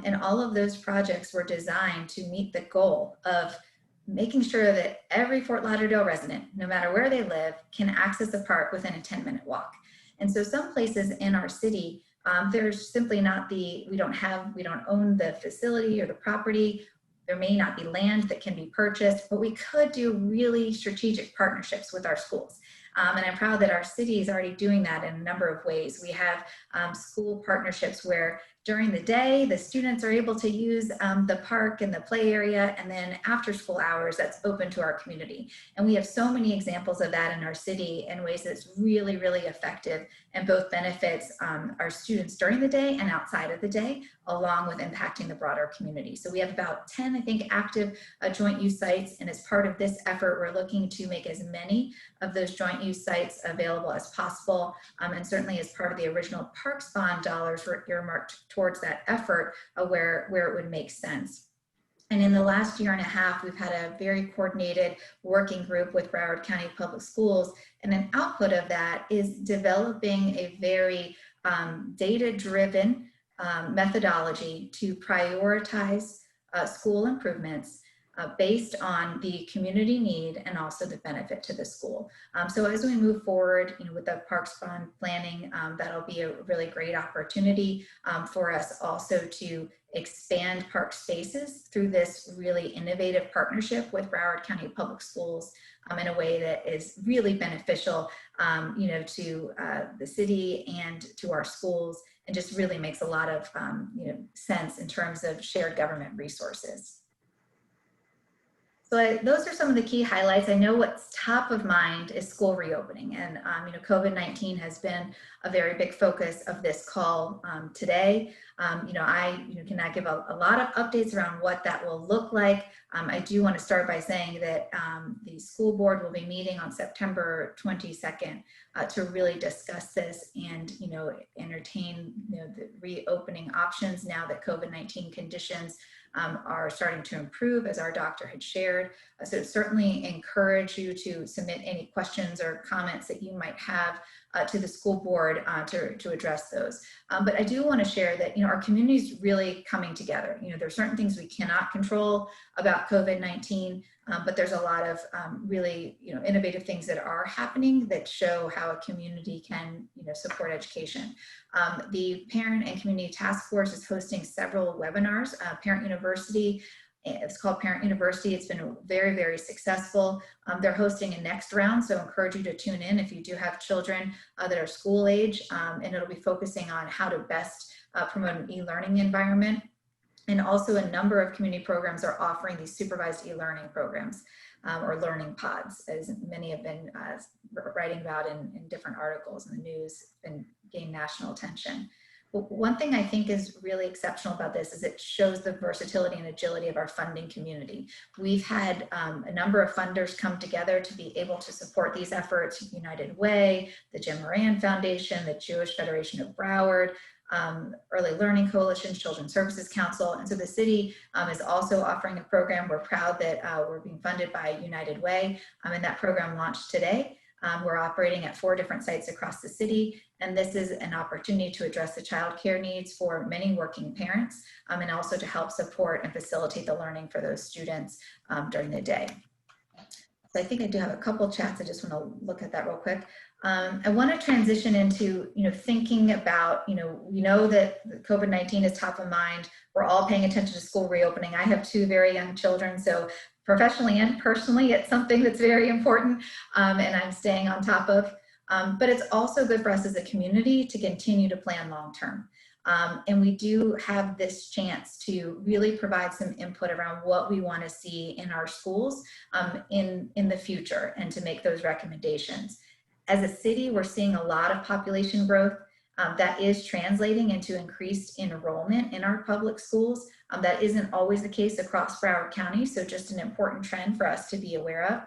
And all of those projects were designed to meet the goal of making sure that every Fort Lauderdale resident, no matter where they live, can access a park within a 10-minute walk. And so some places in our city, there's simply not we don't own the facility or the property. There may not be land that can be purchased, but we could do really strategic partnerships with our schools. And I'm proud that our city is already doing that in a number of ways. We have school partnerships where during the day, the students are able to use the park and the play area, and then after school hours, that's open to our community. And we have so many examples of that in our city in ways that's really, really effective, and both benefits our students during the day and outside of the day, along with impacting the broader community. So we have about 10, I think, active joint use sites. And as part of this effort, we're looking to make as many of those joint use sites available as possible. And certainly as part of the original Parks Bond dollars were earmarked towards that effort where it would make sense. And in the last year and a half, we've had a very coordinated working group with Broward County Public Schools. And an output of that is developing a very data-driven methodology to prioritize school improvements based on the community need and also the benefit to the school. So as we move forward, with the Parks Bond planning, that'll be a really great opportunity for us also to expand park spaces through this really innovative partnership with Broward County Public Schools in a way that is really beneficial, to the city and to our schools, and just really makes a lot of sense in terms of shared government resources. So those are some of the key highlights. I know what's top of mind is school reopening, and COVID-19 has been a very big focus of this call today. I cannot give a lot of updates around what that will look like. I do want to start by saying that the school board will be meeting on September 22nd to really discuss this and entertain the reopening options now that COVID-19 conditions are starting to improve, as our doctor had shared. So certainly encourage you to submit any questions or comments that you might have to the school board to address those. But I do want to share that our community is really coming together. There are certain things we cannot control about COVID-19, but there's a lot of really innovative things that are happening that show how a community can support education. The Parent and Community Task Force is hosting several webinars. Parent University, it's called Parent University. It's been very, very successful. They're hosting a next round, so I encourage you to tune in if you do have children that are school age, and it'll be focusing on how to best promote an e-learning environment. And also a number of community programs are offering these supervised e-learning programs or learning pods, as many have been writing about in different articles in the news and gained national attention. But one thing I think is really exceptional about this is it shows the versatility and agility of our funding community. We've had a number of funders come together to be able to support these efforts: United Way, the Jim Moran Foundation, the Jewish Federation of Broward, Early Learning Coalition, Children's Services Council. And so the city is also offering a program. We're proud that we're being funded by United Way, and that program launched today. We're operating at 4 different sites across the city, and this is an opportunity to address the child care needs for many working parents, and also to help support and facilitate the learning for those students during the day. So I think I do have a couple chats. I just want to look at that real quick. I want to transition into, thinking about, we know that COVID-19 is top of mind. We're all paying attention to school reopening. I have 2 very young children, so professionally and personally, it's something that's very important, and I'm staying on top of. But it's also good for us as a community to continue to plan long-term. And we do have this chance to really provide some input around what we want to see in our schools in the future, and to make those recommendations. As a city, we're seeing a lot of population growth that is translating into increased enrollment in our public schools. That isn't always the case across Broward County, so just an important trend for us to be aware of.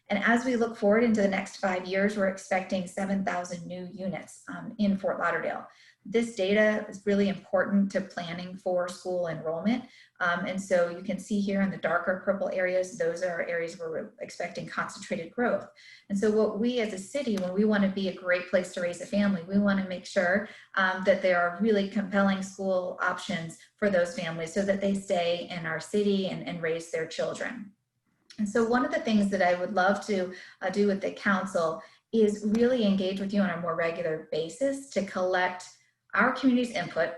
And as we look forward into the next 5 years, we're expecting 7,000 new units in Fort Lauderdale. This data is really important to planning for school enrollment. And so you can see here in the darker purple areas, those are areas where we're expecting concentrated growth. And so what we as a city, when we want to be a great place to raise a family, we want to make sure that there are really compelling school options for those families so that they stay in our city and raise their children. And so one of the things that I would love to do with the council is really engage with you on a more regular basis to collect our community's input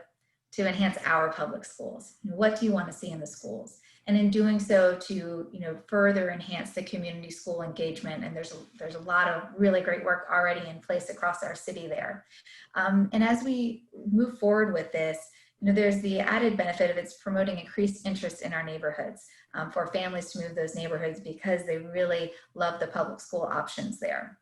to enhance our public schools. What do you want to see in the schools? And in doing so, to further enhance the community school engagement. And there's a lot of really great work already in place across our city there. And as we move forward with this, there's the added benefit of it's promoting increased interest in our neighborhoods for families to move those neighborhoods because they really love the public school options there.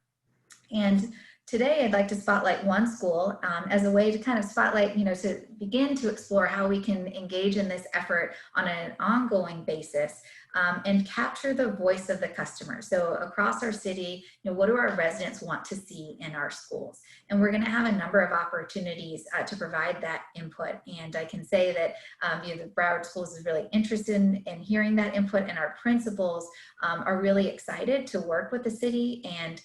And today, I'd like to spotlight one school as a way to kind of spotlight, to begin to explore how we can engage in this effort on an ongoing basis and capture the voice of the customer. So across our city, what do our residents want to see in our schools? And we're going to have a number of opportunities to provide that input. And I can say that the Broward Schools is really interested in hearing that input, and our principals are really excited to work with the city and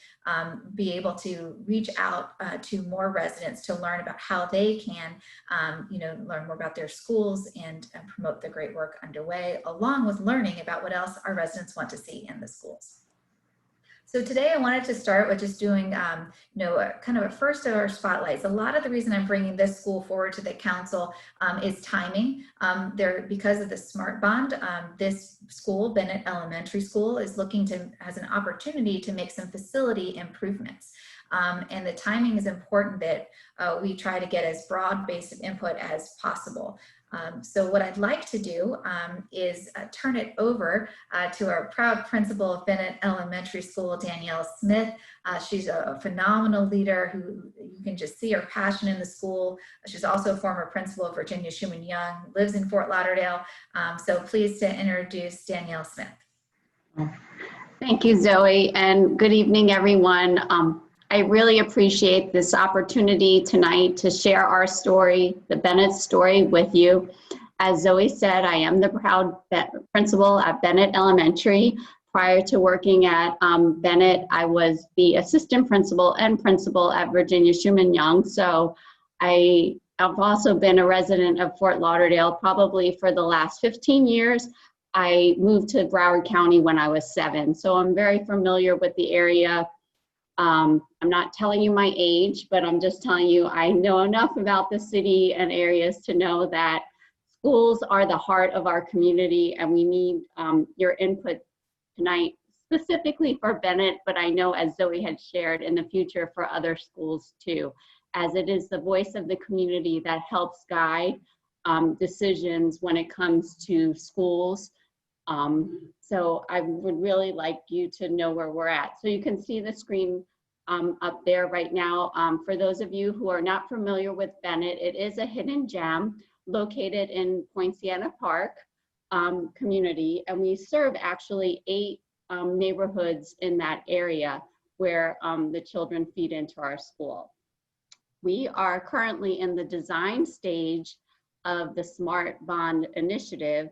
be able to reach out to more residents to learn about how they can, learn more about their schools and promote the great work underway, along with learning about what else our residents want to see in the schools. So today I wanted to start with just doing, kind of a first of our spotlights. A lot of the reason I'm bringing this school forward to the council is timing. Because of the SMART bond, this school, Bennett Elementary School, is looking to, has an opportunity to make some facility improvements. And the timing is important that we try to get as broad base of input as possible. So what I'd like to do is turn it over to our proud principal of Bennett Elementary School, Danielle Smith. She's a phenomenal leader who you can just see her passion in the school. She's also a former principal of Virginia Schumann Young, lives in Fort Lauderdale. So pleased to introduce Danielle Smith. Thank you, Zoe, and good evening, everyone. I really appreciate this opportunity tonight to share our story, the Bennett story, with you. As Zoe said, I am the proud principal at Bennett Elementary. Prior to working at Bennett, I was the assistant principal and principal at Virginia Schumann Young. So I have also been a resident of Fort Lauderdale probably for the last 15 years. I moved to Broward County when I was 7. So I'm very familiar with the area. I'm not telling you my age, but I'm just telling you I know enough about the city and areas to know that schools are the heart of our community, and we need your input tonight, specifically for Bennett, but I know, as Zoe had shared, in the future for other schools too, as it is the voice of the community that helps guide decisions when it comes to schools. So I would really like you to know where we're at. So you can see the screen up there right now. For those of you who are not familiar with Bennett, it is a hidden gem located in Poinciana Park community, and we serve actually 8 neighborhoods in that area where the children feed into our school. We are currently in the design stage of the SMART Bond initiative,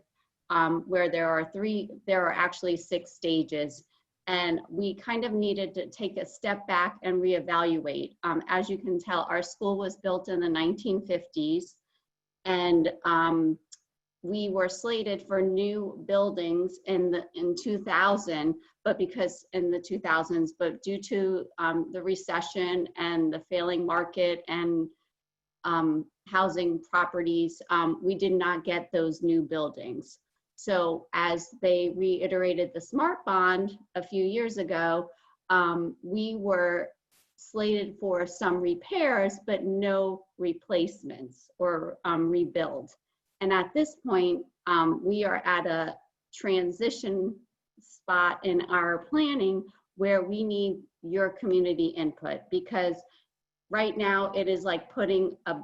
where there are actually 6 stages. And we kind of needed to take a step back and reevaluate. As you can tell, our school was built in the 1950s, and we were slated for new buildings in 2000, but because in the 2000s, but due to the recession and the failing market and housing properties, we did not get those new buildings. So as they reiterated the SMART bond a few years ago, we were slated for some repairs, but no replacements or rebuild. And at this point, we are at a transition spot in our planning where we need your community input, because right now it is like putting a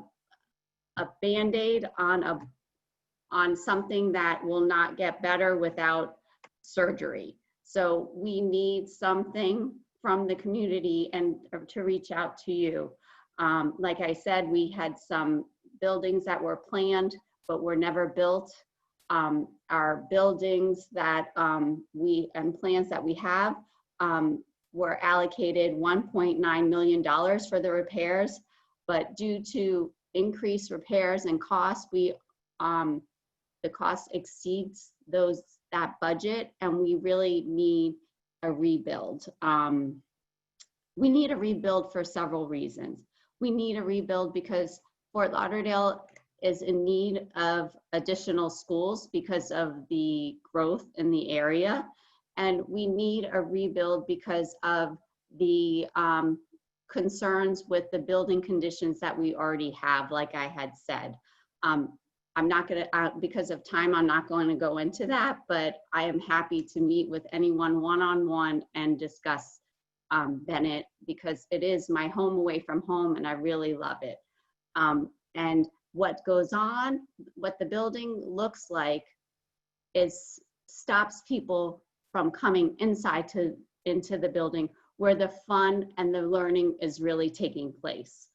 Band-Aid on something that will not get better without surgery. So we need something from the community and to reach out to you. Like I said, we had some buildings that were planned but were never built. Our buildings that and plans that we have were allocated $1.9 million for the repairs, but due to increased repairs and costs, the cost exceeds that budget, and we really need a rebuild. We need a rebuild for several reasons. We need a rebuild because Fort Lauderdale is in need of additional schools because of the growth in the area. And we need a rebuild because of the concerns with the building conditions that we already have, like I had said. I'm not gonna, because of time, I'm not going to go into that, but I am happy to meet with anyone one-on-one and discuss Bennett, because it is my home away from home and I really love it. And what goes on, what the building looks like stops people from coming into the building where the fun and the learning is really taking place.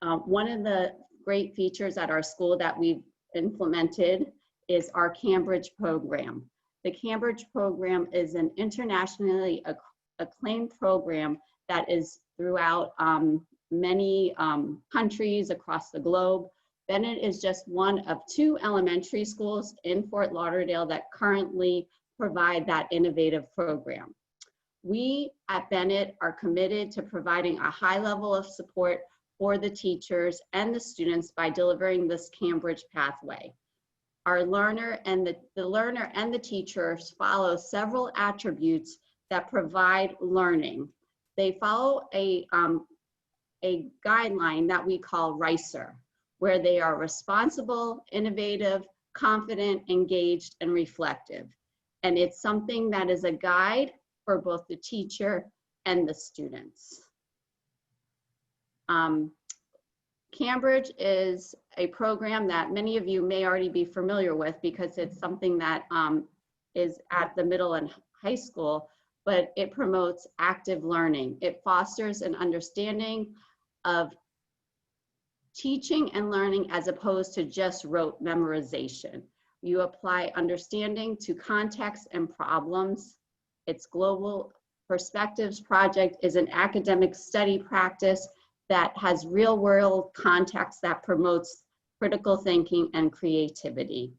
One of the great features at our school that we've implemented is our Cambridge program. The Cambridge program is an internationally acclaimed program that is throughout many countries across the globe. Bennett is just one of 2 elementary schools in Fort Lauderdale that currently provide that innovative program. We at Bennett are committed to providing a high level of support for the teachers and the students by delivering this Cambridge pathway. Our learner and the learner and the teachers follow several attributes that provide learning. They follow a guideline that we call Rajter, where they are responsible, innovative, confident, engaged, and reflective. And it's something that is a guide for both the teacher and the students. Cambridge is a program that many of you may already be familiar with because it's something that is at the middle and high school, but it promotes active learning. It fosters an understanding of teaching and learning as opposed to just rote memorization. You apply understanding to context and problems. Its Global Perspectives Project is an academic study practice that has real-world context that promotes critical thinking and creativity.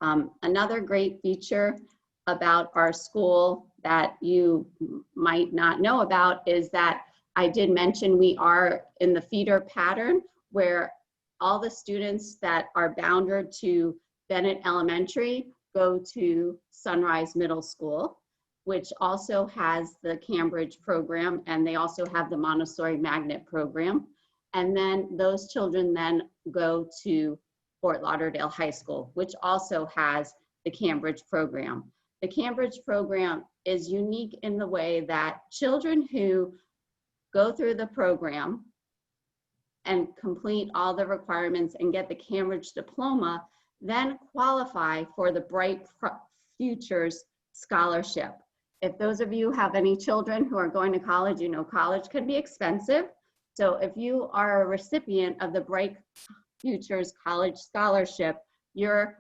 Another great feature about our school that you might not know about is that I did mention we are in the feeder pattern where all the students that are bounded to Bennett Elementary go to Sunrise Middle School, which also has the Cambridge program, and they also have the Montessori Magnet program. And then those children then go to Fort Lauderdale High School, which also has the Cambridge program. The Cambridge program is unique in the way that children who go through the program and complete all the requirements and get the Cambridge diploma, then qualify for the Bright Futures Scholarship. If those of you have any children who are going to college, you know college can be expensive. So if you are a recipient of the Bright Futures College Scholarship, your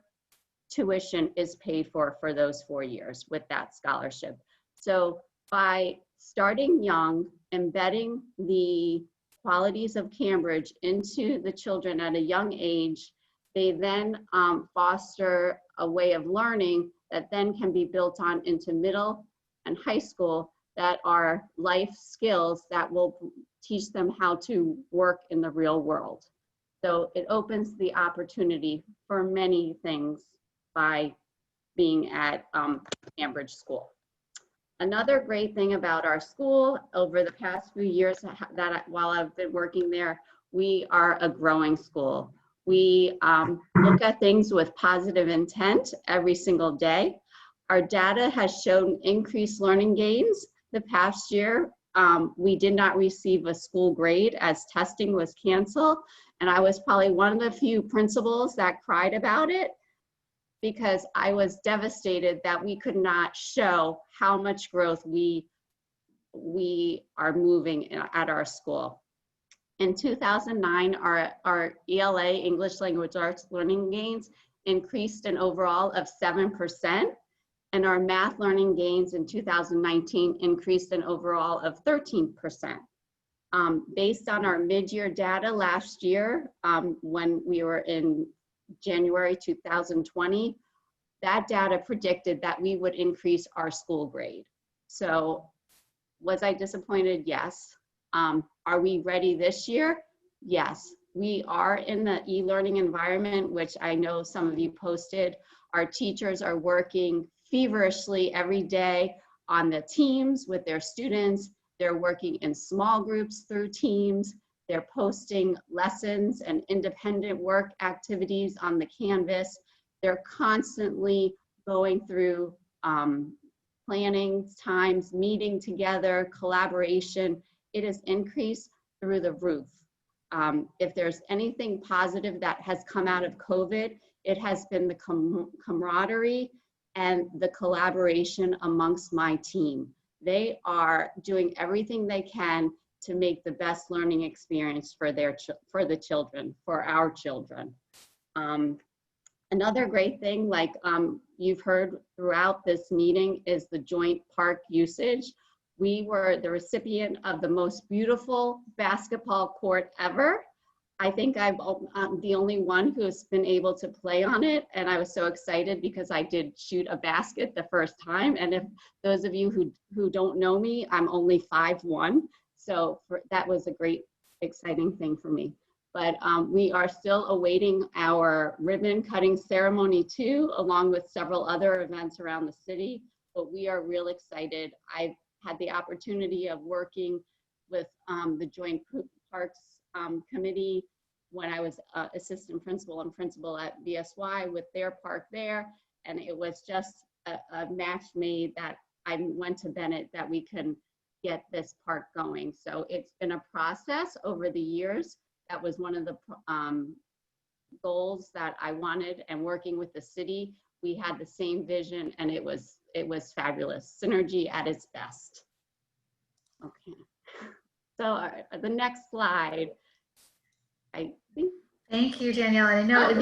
tuition is paid for those 4 years with that scholarship. So by starting young, embedding the qualities of Cambridge into the children at a young age, they then foster a way of learning that then can be built on into middle and high school that are life skills that will teach them how to work in the real world. So it opens the opportunity for many things by being at Cambridge School. Another great thing about our school over the past few years while I've been working there, we are a growing school. We look at things with positive intent every single day. Our data has shown increased learning gains the past year. We did not receive a school grade as testing was canceled. And I was probably one of the few principals that cried about it, because I was devastated that we could not show how much growth we are moving at our school. In 2009, our ELA, English Language Arts learning gains, increased an overall of 7%, and our math learning gains in 2019 increased an overall of 13%. Based on our mid-year data last year, when we were in January 2020, that data predicted that we would increase our school grade. So was I disappointed? Yes. Are we ready this year? Yes. We are in the e-learning environment, which I know some of you posted. Our teachers are working feverishly every day on the teams with their students. They're working in small groups through teams. They're posting lessons and independent work activities on the Canvas. They're constantly going through planning times, meeting together, collaboration. It has increased through the roof. If there's anything positive that has come out of COVID, it has been the camaraderie and the collaboration amongst my team. They are doing everything they can to make the best learning experience for the children, for our children. Another great thing, like you've heard throughout this meeting, is the joint park usage. We were the recipient of the most beautiful basketball court ever. I think I'm the only one who's been able to play on it, and I was so excited because I did shoot a basket the first time. And if those of you who don't know me, I'm only 5'1", so that was a great, exciting thing for me. But we are still awaiting our ribbon cutting ceremony too, along with several other events around the city. But we are real excited. I've had the opportunity of working with the Joint Parks Committee when I was assistant principal and principal at VSY with their park there. And it was just a match made that I went to Bennett that we can get this park going. So it's been a process over the years. That was one of the goals that I wanted, and working with the city, we had the same vision, and it was fabulous. Synergy at its best. Okay, so the next slide, I think. Thank you, Danielle. I know in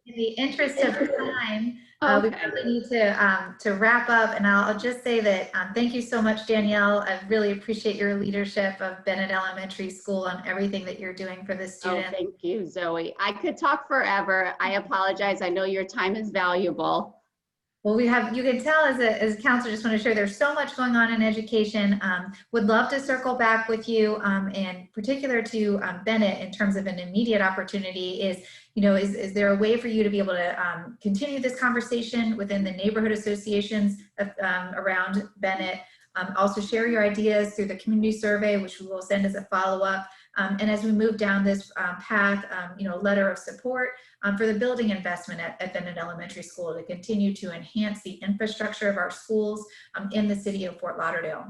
the interest of time, we probably need to wrap up, and I'll just say that thank you so much, Danielle. I really appreciate your leadership of Bennett Elementary School and everything that you're doing for the students. Oh, thank you, Zoe. I could talk forever. I apologize. I know your time is valuable. Well, you can tell as a counselor, just want to share there's so much going on in education. Would love to circle back with you, and particular to Bennett in terms of an immediate opportunity is, is there a way for you to be able to continue this conversation within the neighborhood associations around Bennett? Also share your ideas through the community survey, which we will send as a follow-up. And as we move down this path, letter of support for the building investment at Bennett Elementary School to continue to enhance the infrastructure of our schools in the city of Fort Lauderdale.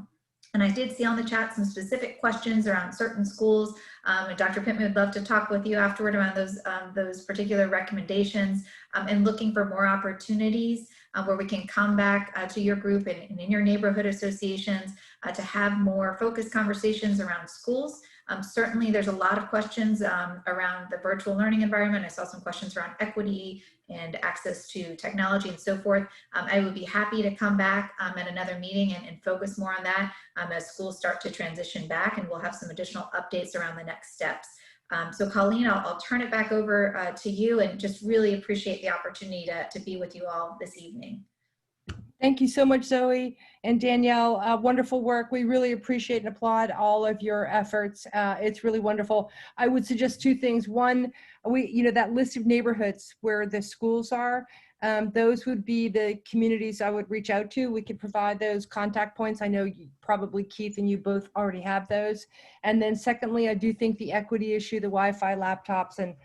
And I did see on the chat some specific questions around certain schools. And Dr. Pittman would love to talk with you afterward around those particular recommendations, and looking for more opportunities where we can come back to your group and in your neighborhood associations to have more focused conversations around schools. Certainly there's a lot of questions around the virtual learning environment. I saw some questions around equity and access to technology and so forth. I would be happy to come back at another meeting and focus more on that as schools start to transition back, and we'll have some additional updates around the next steps. So Colleen, I'll turn it back over to you, and just really appreciate the opportunity to be with you all this evening. Thank you so much, Zoe and Danielle. Wonderful work. We really appreciate and applaud all of your efforts. It's really wonderful. I would suggest two things. One, that list of neighborhoods where the schools are, those would be the communities I would reach out to. We could provide those contact points. I know probably Keith and you both already have those. And then secondly, I do think the equity issue, the Wi-Fi laptops, and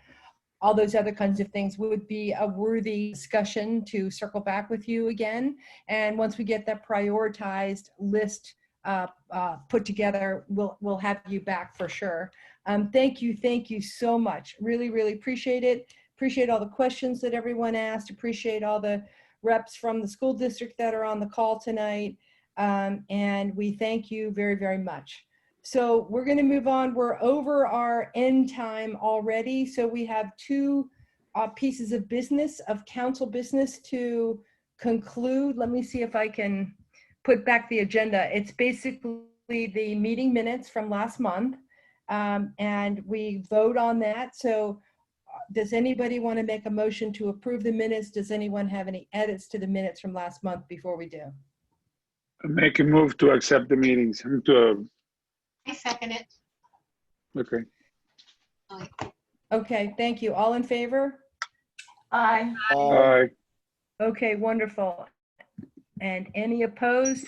all those other kinds of things would be a worthy discussion to circle back with you again. And once we get that prioritized list put together, we'll have you back for sure. Thank you so much. Really, really appreciate it. Appreciate all the questions that everyone asked. Appreciate all the reps from the school district that are on the call tonight. And we thank you very, very much. So we're going to move on. We're over our end time already. So we have two pieces of business, of council business to conclude. Let me see if I can put back the agenda. It's basically the meeting minutes from last month, and we vote on that. So does anybody want to make a motion to approve the minutes? Does anyone have any edits to the minutes from last month before we do? Make a move to accept the meetings. I second it. Okay. Okay, thank you. All in favor? Aye. Aye. Okay, wonderful. And any opposed?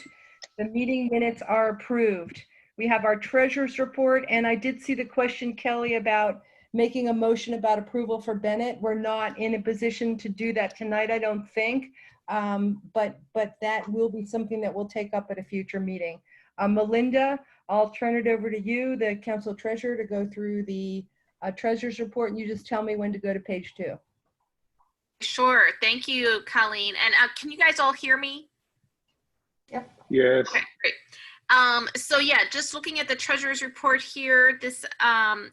The meeting minutes are approved. We have our treasurer's report, and I did see the question, Kelly, about making a motion about approval for Bennett. We're not in a position to do that tonight, I don't think, but that will be something that we'll take up at a future meeting. Melinda, I'll turn it over to you, the council treasurer, to go through the treasurer's report, and you just tell me when to go to page 2. Sure. Thank you, Colleen. And can you guys all hear me? Yep. Yes. Okay, great. So yeah, just looking at the treasurer's report here, this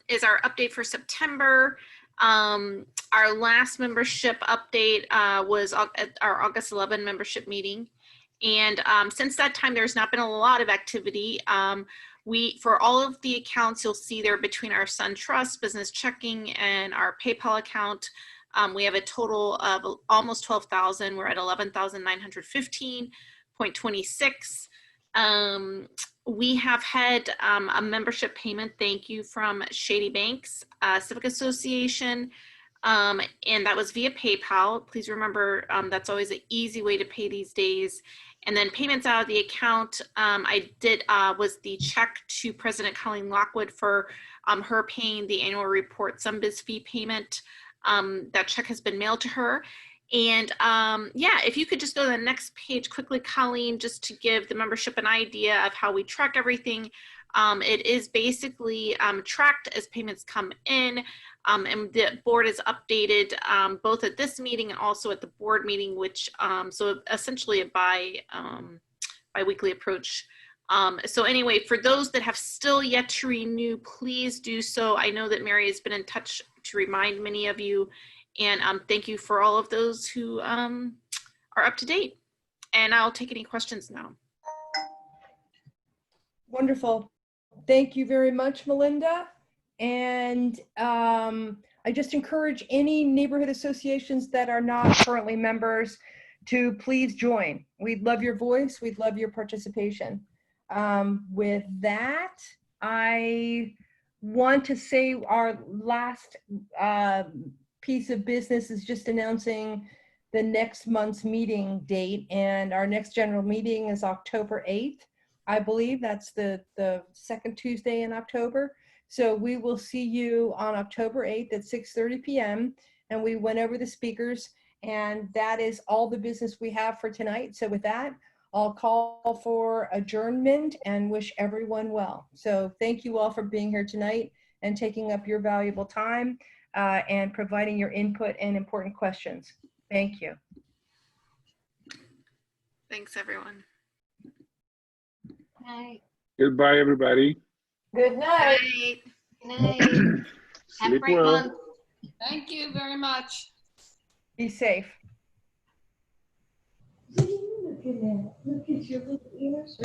is our update for September. Our last membership update was at our August 11 membership meeting. And since that time, there's not been a lot of activity. For all of the accounts, you'll see there between our SunTrust, business checking, and our PayPal account, we have a total of almost 12,000. We're at 11,915.26. We have had a membership payment thank you from Shady Banks Civic Association, and that was via PayPal. Please remember that's always an easy way to pay these days. And then payments out of the account, I did was the check to President Colleen Lockwood for her paying the annual report SunBiz fee payment. That check has been mailed to her. And yeah, if you could just go to the next page quickly, Colleen, just to give the membership an idea of how we track everything. It is basically tracked as payments come in, and the board is updated both at this meeting and also at the board meeting, which so essentially a bi-weekly approach. So anyway, for those that have still yet to renew, please do so. I know that Mary has been in touch to remind many of you, and thank you for all of those who are up to date. And I'll take any questions now. Wonderful. Thank you very much, Melinda. And I just encourage any neighborhood associations that are not currently members to please join. We'd love your voice. We'd love your participation. With that, I want to say our last piece of business is just announcing the next month's meeting date, and our next general meeting is October 8th. I believe that's the second Tuesday in October. So we will see you on October 8th at 6:30 p.m. And we went over the speakers, and that is all the business we have for tonight. So with that, I'll call for adjournment and wish everyone well. So thank you all for being here tonight and taking up your valuable time and providing your input and important questions. Thank you. Thanks, everyone. Night. Goodbye, everybody. Good night. Good night. Have a Sleep great well. month. Thank you very much. Be safe. Look at that. Look at your little ears.